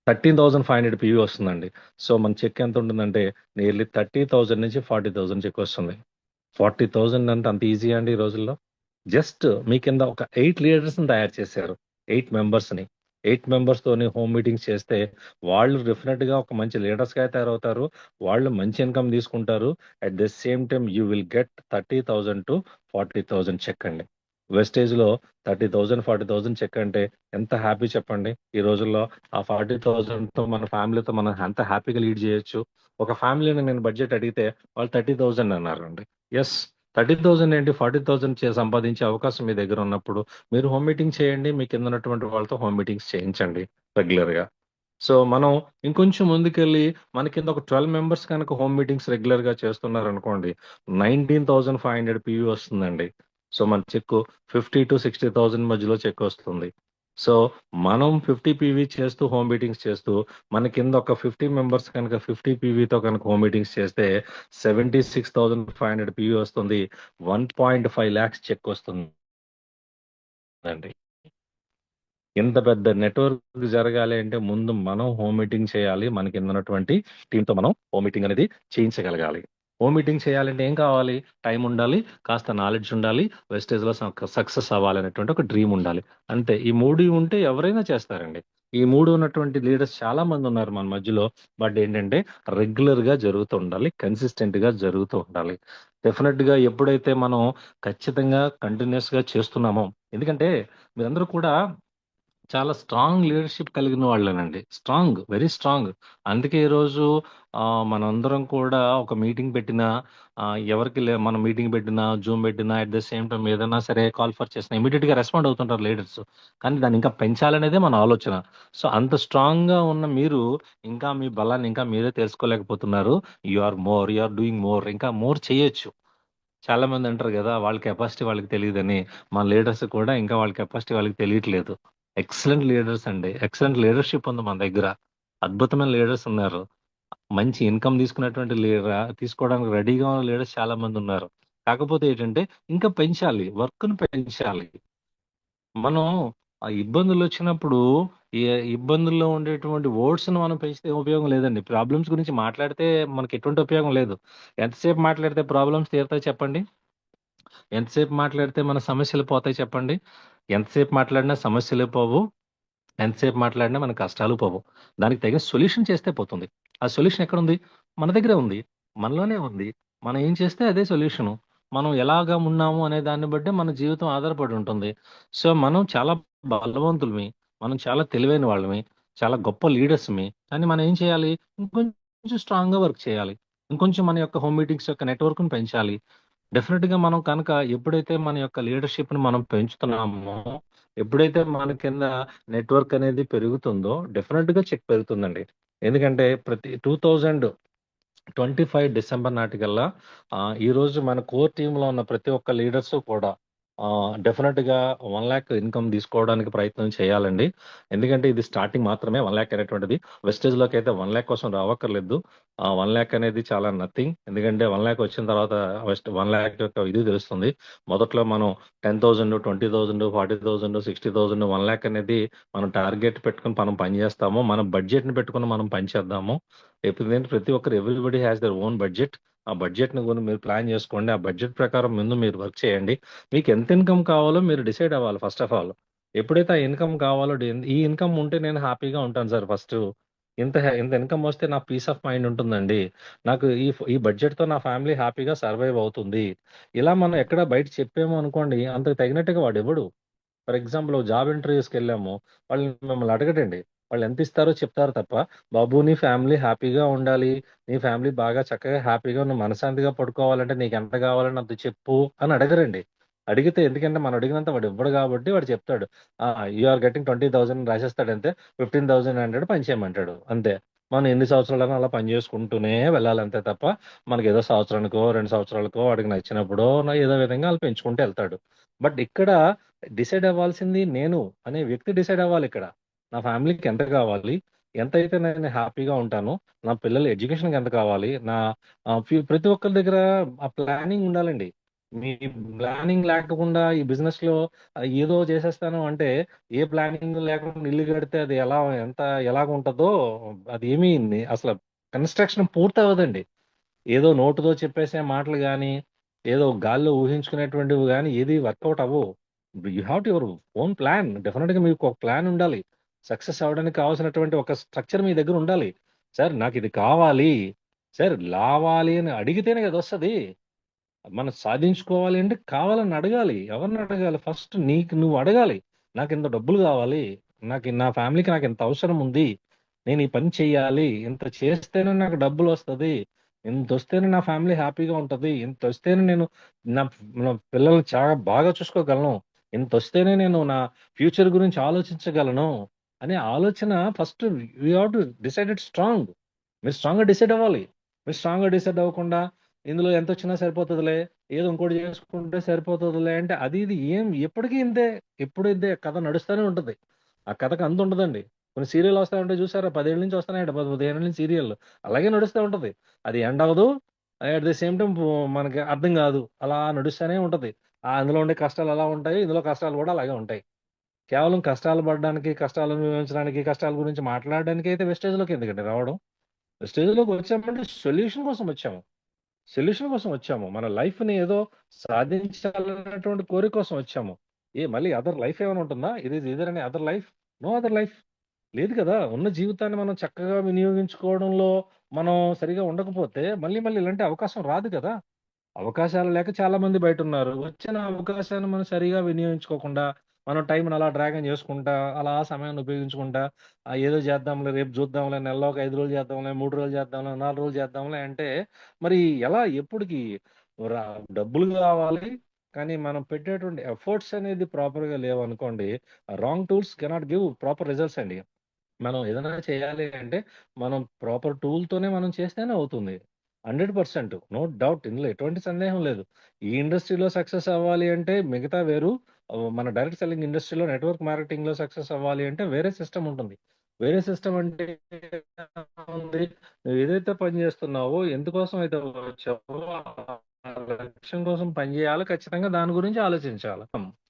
13,500 పీవీ వస్తుందండి. సో మన చెక్ ఎంత ఉంటుందంటే నియర్లీ 30,000 నుంచి 40,000 చెక్ వస్తుంది. 40,000 అంటే అంత ఈజీ అండి ఈ రోజుల్లో. జస్ట్ మీ కింద ఒక 8 లీడర్స్ ని తయారు చేశారు, 8 మెంబర్స్ ని. 8 మెంబర్స్ తోని హోమ్ మీటింగ్స్ చేస్తే వాళ్ళు డెఫినెట్ గా ఒక మంచి లీడర్స్ గా తయారవుతారు. వాళ్ళు మంచి ఇన్కమ్ తీసుకుంటారు. At the same time you will get 30,000 to 40,000 check అండి. వెస్టేజ్ లో 30,000 40,000 చెక్ అంటే ఎంత హ్యాపీ చెప్పండి. ఈ రోజుల్లో ఆ 40,000 తో మన ఫ్యామిలీతో మనం ఎంత హ్యాపీగా లీడ్ చేయొచ్చు. ఒక ఫ్యామిలీని నేను బడ్జెట్ అడిగితే వాళ్ళు 30,000 అన్నారండి. ఎస్, 30,000 ఏంటి, 40,000 సంపాదించే అవకాశం మీ దగ్గర ఉన్నప్పుడు మీరు హోమ్ మీటింగ్ చేయండి. మీ కింద ఉన్నటువంటి వాళ్ళతో హోమ్ మీటింగ్స్ చేయించండి రెగ్యులర్ గా. సో మనం ఇంకొంచెం ముందుకెళ్ళి మన కింద ఒక 12 మెంబర్స్ కనుక హోమ్ మీటింగ్స్ రెగ్యులర్ గా చేస్తున్నారు అనుకోండి, 19,500 పీవీ వస్తుందండి. సో మన చెక్ 50 to 60,000 మధ్యలో చెక్ వస్తుంది. సో మనం 50 పీవీ చేస్తూ హోమ్ మీటింగ్స్ చేస్తూ మన కింద ఒక 50 మెంబర్స్ కనుక 50 పీవీతో కనుక హోమ్ మీటింగ్స్ చేస్తే 76,500 పీవీ వస్తుంది. 1.5 lakhs చెక్ వస్తుందండి. ఇంత పెద్ద నెట్వర్క్ జరగాలి అంటే ముందు మనం హోమ్ మీటింగ్ చేయాలి. మన కింద ఉన్నటువంటి టీంతో మనం హోమ్ మీటింగ్ అనేది చేయించగలగాలి. హోమ్ మీటింగ్ చేయాలంటే ఏం కావాలి? టైం ఉండాలి, కాస్త నాలెడ్జ్ ఉండాలి, వెస్టేజ్ లో సక్సెస్ అవ్వాలనేటువంటి ఒక డ్రీమ్ ఉండాలి. అంతే, ఈ మూడు ఉంటే ఎవరైనా చేస్తారండి. ఈ మూడు ఉన్నటువంటి లీడర్స్ చాలా మంది ఉన్నారు మన మధ్యలో. బట్ ఏంటంటే రెగ్యులర్ గా జరుగుతూ ఉండాలి, కన్సిస్టెంట్ గా జరుగుతూ ఉండాలి. డెఫినెట్ గా ఎప్పుడైతే మనం ఖచ్చితంగా కంటిన్యూస్ గా చేస్తున్నామో, ఎందుకంటే మీరందరూ కూడా చాలా స్ట్రాంగ్ లీడర్షిప్ కలిగిన వాళ్ళేనండి. Strong, very strong. అందుకే ఈరోజు మనందరం కూడా ఒక మీటింగ్ పెట్టినా, మనం మీటింగ్ పెట్టినా, జూమ్ పెట్టినా, అట్ ద సేమ్ టైం ఏదైనా సరే కాల్ ఫర్ చేసినా ఇమీడియట్ గా రెస్పాండ్ అవుతుంటారు లీడర్స్. కానీ దాన్ని ఇంకా పెంచాలనేదే మన ఆలోచన. సో అంత స్ట్రాంగ్ గా ఉన్న మీరు ఇంకా మీ బలాన్ని ఇంకా మీరే తెలుసుకోలేకపోతున్నారు. యు ఆర్ డూయింగ్ మోర్, ఇంకా మోర్ చేయొచ్చు. చాలా మంది అంటారు కదా, వాళ్ళ కెపాసిటీ వాళ్ళకి తెలియదని. మన లీడర్స్ కూడా ఇంకా వాళ్ళ కెపాసిటీ వాళ్ళకి తెలియట్లేదు. ఎక్సలెంట్ లీడర్స్ అండి, ఎక్సలెంట్ లీడర్షిప్ ఉంది మన దగ్గర. అద్భుతమైన లీడర్స్ ఉన్నారు. మంచి ఇన్కమ్ తీసుకున్నటువంటి తీసుకోవడానికి రెడీగా ఉన్న లీడర్స్ చాలా మంది ఉన్నారు. కాకపోతే ఏంటంటే ఇంకా పెంచాలి, వర్క్ ను పెంచాలి. మనం ఆ ఇబ్బందులు వచ్చినప్పుడు ఈ ఇబ్బందుల్లో ఉండేటువంటి వర్డ్స్ ను మనం పెంచితే ఉపయోగం లేదండి. ప్రాబ్లమ్స్ గురించి మాట్లాడితే మనకి ఎటువంటి ఉపయోగం లేదు. ఎంతసేపు మాట్లాడితే ప్రాబ్లమ్స్ తీరుతాయి చెప్పండి? ఎంతసేపు మాట్లాడితే మన సమస్యలు పోతాయి చెప్పండి? ఎంతసేపు మాట్లాడినా సమస్యలు పోవు, ఎంతసేపు మాట్లాడినా మన కష్టాలు పోవు. దానికి తగిన సొల్యూషన్ చేస్తే పోతుంది. ఆ సొల్యూషన్ ఎక్కడ ఉంది? మన దగ్గరే ఉంది, మనలోనే ఉంది. మనం ఏం చేస్తే అదే సొల్యూషను. మనం ఎలాగా ఉన్నాము అనే దాన్ని బట్టి మన జీవితం ఆధారపడి ఉంటుంది. సో మనం చాలా బలవంతులమి, మనం చాలా తెలివైన వాళ్ళమి, చాలా గొప్ప లీడర్స్మి. కానీ మనం ఏం చేయాలి? ఇంకొంచెం స్ట్రాంగ్ గా వర్క్ చేయాలి. ఇంకొంచెం మన యొక్క హోమ్ మీటింగ్స్ యొక్క నెట్వర్క్ ని పెంచాలి. డెఫినెట్ గా మనం కనుక ఎప్పుడైతే మన యొక్క లీడర్షిప్ ని మనం పెంచుతున్నామో, ఎప్పుడైతే మన కింద నెట్వర్క్ అనేది పెరుగుతుందో డెఫినెట్ గా చెక్ పెరుగుతుందండి. ఎందుకంటే ప్రతి 2025 డిసెంబర్ నాటికల్లా ఈ రోజు మన కోర్ టీమ్ లో ఉన్న ప్రతి ఒక్క లీడర్స్ కూడా డెఫినెట్ గా 1 lakh ఇన్కమ్ తీసుకోవడానికి ప్రయత్నం చేయాలండి. ఎందుకంటే ఇది స్టార్టింగ్ మాత్రమే. 1 lakh అనేటువంటిది వెస్టేజ్ లోకి అయితే 1 lakh కోసం రావక్కర్లేదు. 1 lakh అనేది చాలా నథింగ్. ఎందుకంటే 1 lakh వచ్చిన తర్వాత 1 lakh యొక్క ఇది తెలుస్తుంది. మొదట్లో మనం 10,000, 20,000, 40,000, 60,000, 1 lakh అనేది మనం టార్గెట్ పెట్టుకుని మనం పనిచేస్తాము. మన బడ్జెట్ ని పెట్టుకుని మనం పనిచేద్దాము. ఎప్పుడంటే ప్రతి ఒక్కరు everybody has their own budget. ఆ బడ్జెట్ ని కూడా మీరు ప్లాన్ చేసుకోండి. ఆ బడ్జెట్ ప్రకారం ముందు మీరు వర్క్ చేయండి. మీకు ఎంత ఇన్కమ్ కావాలో మీరు డిసైడ్ అవ్వాలి ఫస్ట్ ఆఫ్ ఆల్. ఎప్పుడైతే ఆ ఇన్కమ్ కావాలో ఈ ఇన్కమ్ ఉంటే నేను హ్యాపీగా ఉంటాను సార్. ఫస్ట్ ఇంత ఇన్కమ్ వస్తే నా పీస్ ఆఫ్ మైండ్ ఉంటుందండి. నాకు ఈ బడ్జెట్ తో నా ఫ్యామిలీ హ్యాపీగా సర్వైవ్ అవుతుంది. ఇలా మనం ఎక్కడ బయట చెప్పాము అనుకోండి, అంతకు తగినట్టుగా వాడు ఇవ్వడు. ఫర్ ఎగ్జాంపుల్ జాబ్ ఇంటర్వ్యూస్కి వెళ్ళాము, వాళ్ళు మిమ్మల్ని అడగటండి. వాళ్ళు ఎంత ఇస్తారో చెప్తారు తప్ప, బాబు నీ ఫ్యామిలీ హ్యాపీగా ఉండాలి, నీ ఫ్యామిలీ బాగా చక్కగా హ్యాపీగా నువ్వు మనశాంతిగా పడుకోవాలంటే నీకు ఎంత కావాలని అంత చెప్పు అని అడగరండి. అడిగితే ఎందుకంటే మనం అడిగినంత వాడు ఇవ్వడు కాబట్టి వాడు చెప్తాడు, ఆర్ గెటింగ్ 20,000 రాసేస్తాడు, అంతే 15,000 అంటాడు, పని చేయమంటాడు, అంతే. మనం ఎన్ని సంవత్సరాలైనా అలా పని చేసుకుంటూనే వెళ్ళాలి అంతే తప్ప మనకి ఏదో సంవత్సరానికో 2 సంవత్సరాలకో వాడికి నచ్చినప్పుడో ఏదో విధంగా వాళ్ళు పెంచుకుంటూ వెళ్తాడు. బట్ ఇక్కడ డిసైడ్ అవ్వాల్సింది నేను అనే వ్యక్తి డిసైడ్ అవ్వాలి. ఇక్కడ నా ఫ్యామిలీకి ఎంత కావాలి, ఎంత అయితే నేను హ్యాపీగా ఉంటాను, నా పిల్లల ఎడ్యుకేషన్కి ఎంత కావాలి, నా ప్రతి ఒక్కరి దగ్గర ఆ ప్లానింగ్ ఉండాలండి. మీ ప్లానింగ్ లేకుండా ఈ బిజినెస్ లో ఏదో చేసేస్తాను అంటే, ఏ ప్లానింగ్ లేకుండా ఇల్లు కడితే అది ఎలాగ ఉంటుందో అది ఏమీ అసలు కన్స్ట్రక్షన్ పూర్తి అవ్వదండి. ఏదో నోటుతో చెప్పేసే మాటలు కానీ, ఏదో గాల్లో ఊహించుకునేటువంటివి కానీ ఏది వర్కౌట్ అవ్వవు. You have to your own plan. Definite గా మీకు ఒక ప్లాన్ ఉండాలి. సక్సెస్ అవ్వడానికి కావాల్సినటువంటి ఒక స్ట్రక్చర్ మీ దగ్గర ఉండాలి. సార్ నాకు ఇది కావాలి, సార్ లావాలి అని అడిగితేనే కదా వస్తుంది. మనం సాధించుకోవాలి అంటే కావాలని అడగాలి. ఎవరిని అడగాలి? ఫస్ట్ నీకు నువ్వు అడగాలి. నాకు ఇంత డబ్బులు కావాలి, నా ఫ్యామిలీకి నాకు ఇంత అవసరం ఉంది, నేను ఈ పని చెయ్యాలి, ఇంత చేస్తేనే నాకు డబ్బులు వస్తుంది, ఇంత వస్తేనే నా ఫ్యామిలీ హ్యాపీగా ఉంటది, ఇంత వస్తేనే నేను నా నా పిల్లల్ని చాలా బాగా చూసుకోగలను, ఇంత వస్తేనే నేను నా ఫ్యూచర్ గురించి ఆలోచించగలను అనే ఆలోచన first you have to decided strong. మీరు స్ట్రాంగ్ గా డిసైడ్ అవ్వాలి. మీరు స్ట్రాంగ్ గా డిసైడ్ అవ్వకుండా ఇందులో ఎంత వచ్చినా సరిపోతుందిలే, ఏదో ఇంకోటి చేసుకుంటే సరిపోతుందిలే అంటే అది ఇది ఎప్పటికీ ఇంతే. ఎప్పుడు ఇంతే కథ నడుస్తూనే ఉంటది. ఆ కథకు అంత ఉండదండి. కొన్ని సీరియల్ వస్తా ఉంటే చూసారా, 10 ఏళ్ళ నుంచి వస్తున్నాయంట, 15 ఏళ్ళ నుంచి సీరియల్ అలాగే నడుస్తూ ఉంటది. అది ఎండ్ అవ్వదు, అట్ ది సేమ్ టైం మనకి అర్థం కాదు, అలా నడుస్తూనే ఉంటది. అందులో ఉండే కష్టాలు అలా ఉంటాయి, ఇందులో కష్టాలు కూడా అలాగే ఉంటాయి. కేవలం కష్టాలు పడడానికి, కష్టాలను వివరించడానికి, కష్టాల గురించి మాట్లాడడానికి అయితే వెస్టేజ్ లోకి ఎందుకండి రావడం? వెస్టేజ్ లోకి వచ్చామంటే సొల్యూషన్ కోసం వచ్చాము. సొల్యూషన్ కోసం వచ్చాము. మన లైఫ్ ని ఏదో సాధించాలన్నటువంటి కోరిక కోసం వచ్చాము. మళ్ళీ అదర్ లైఫ్ ఏమైనా ఉంటుందా? ఇదర్ అనే other life? No other life లేదు కదా. ఉన్న జీవితాన్ని మనం చక్కగా వినియోగించుకోవడంలో మనం సరిగా ఉండకపోతే మళ్ళీ మళ్ళీ ఇలాంటి అవకాశం రాదు కదా. అవకాశాలు లేక చాలా మంది బయట ఉన్నారు. వచ్చిన అవకాశాన్ని మనం సరిగా వినియోగించుకోకుండా మనం టైంని అలా డ్రాగన్ చేసుకుంటా, అలా సమయాన్ని ఉపయోగించుకుంటా, ఏదో చేద్దాంలే, రేపు చూద్దాంలే, నెలలో ఒక 5 రోజులు చేద్దాంలే, 3 రోజులు చేద్దాంలే, 4 రోజులు చేద్దాంలే అంటే మరి ఎలా? ఎప్పటికి డబ్బులు కావాలి కానీ మనం పెట్టేటువంటి ఎఫర్ట్స్ అనేది ప్రాపర్ గా లేవు అనుకోండి, wrong tools cannot give proper results అండి. మనం ఏదైనా చేయాలి అంటే మనం ప్రాపర్ టూల్ తోనే మనం చేస్తేనే అవుతుంది. 100% నో డౌట్, ఇందులో ఎటువంటి సందేహం లేదు. ఈ ఇండస్ట్రీలో సక్సెస్ అవ్వాలి అంటే మిగతా వేరు, మన డైరెక్ట్ సెల్లింగ్ ఇండస్ట్రీలో, నెట్వర్క్ మార్కెటింగ్ లో సక్సెస్ అవ్వాలి అంటే వేరే సిస్టమ్ ఉంటుంది. వేరే సిస్టమ్ అంటే ఉంది, నువ్వు ఏదైతే పని చేస్తున్నావో, ఎందుకోసం అయితే వచ్చావో ఆ లక్ష్యం కోసం పని చేయాలి, ఖచ్చితంగా దాని గురించి ఆలోచించాలి.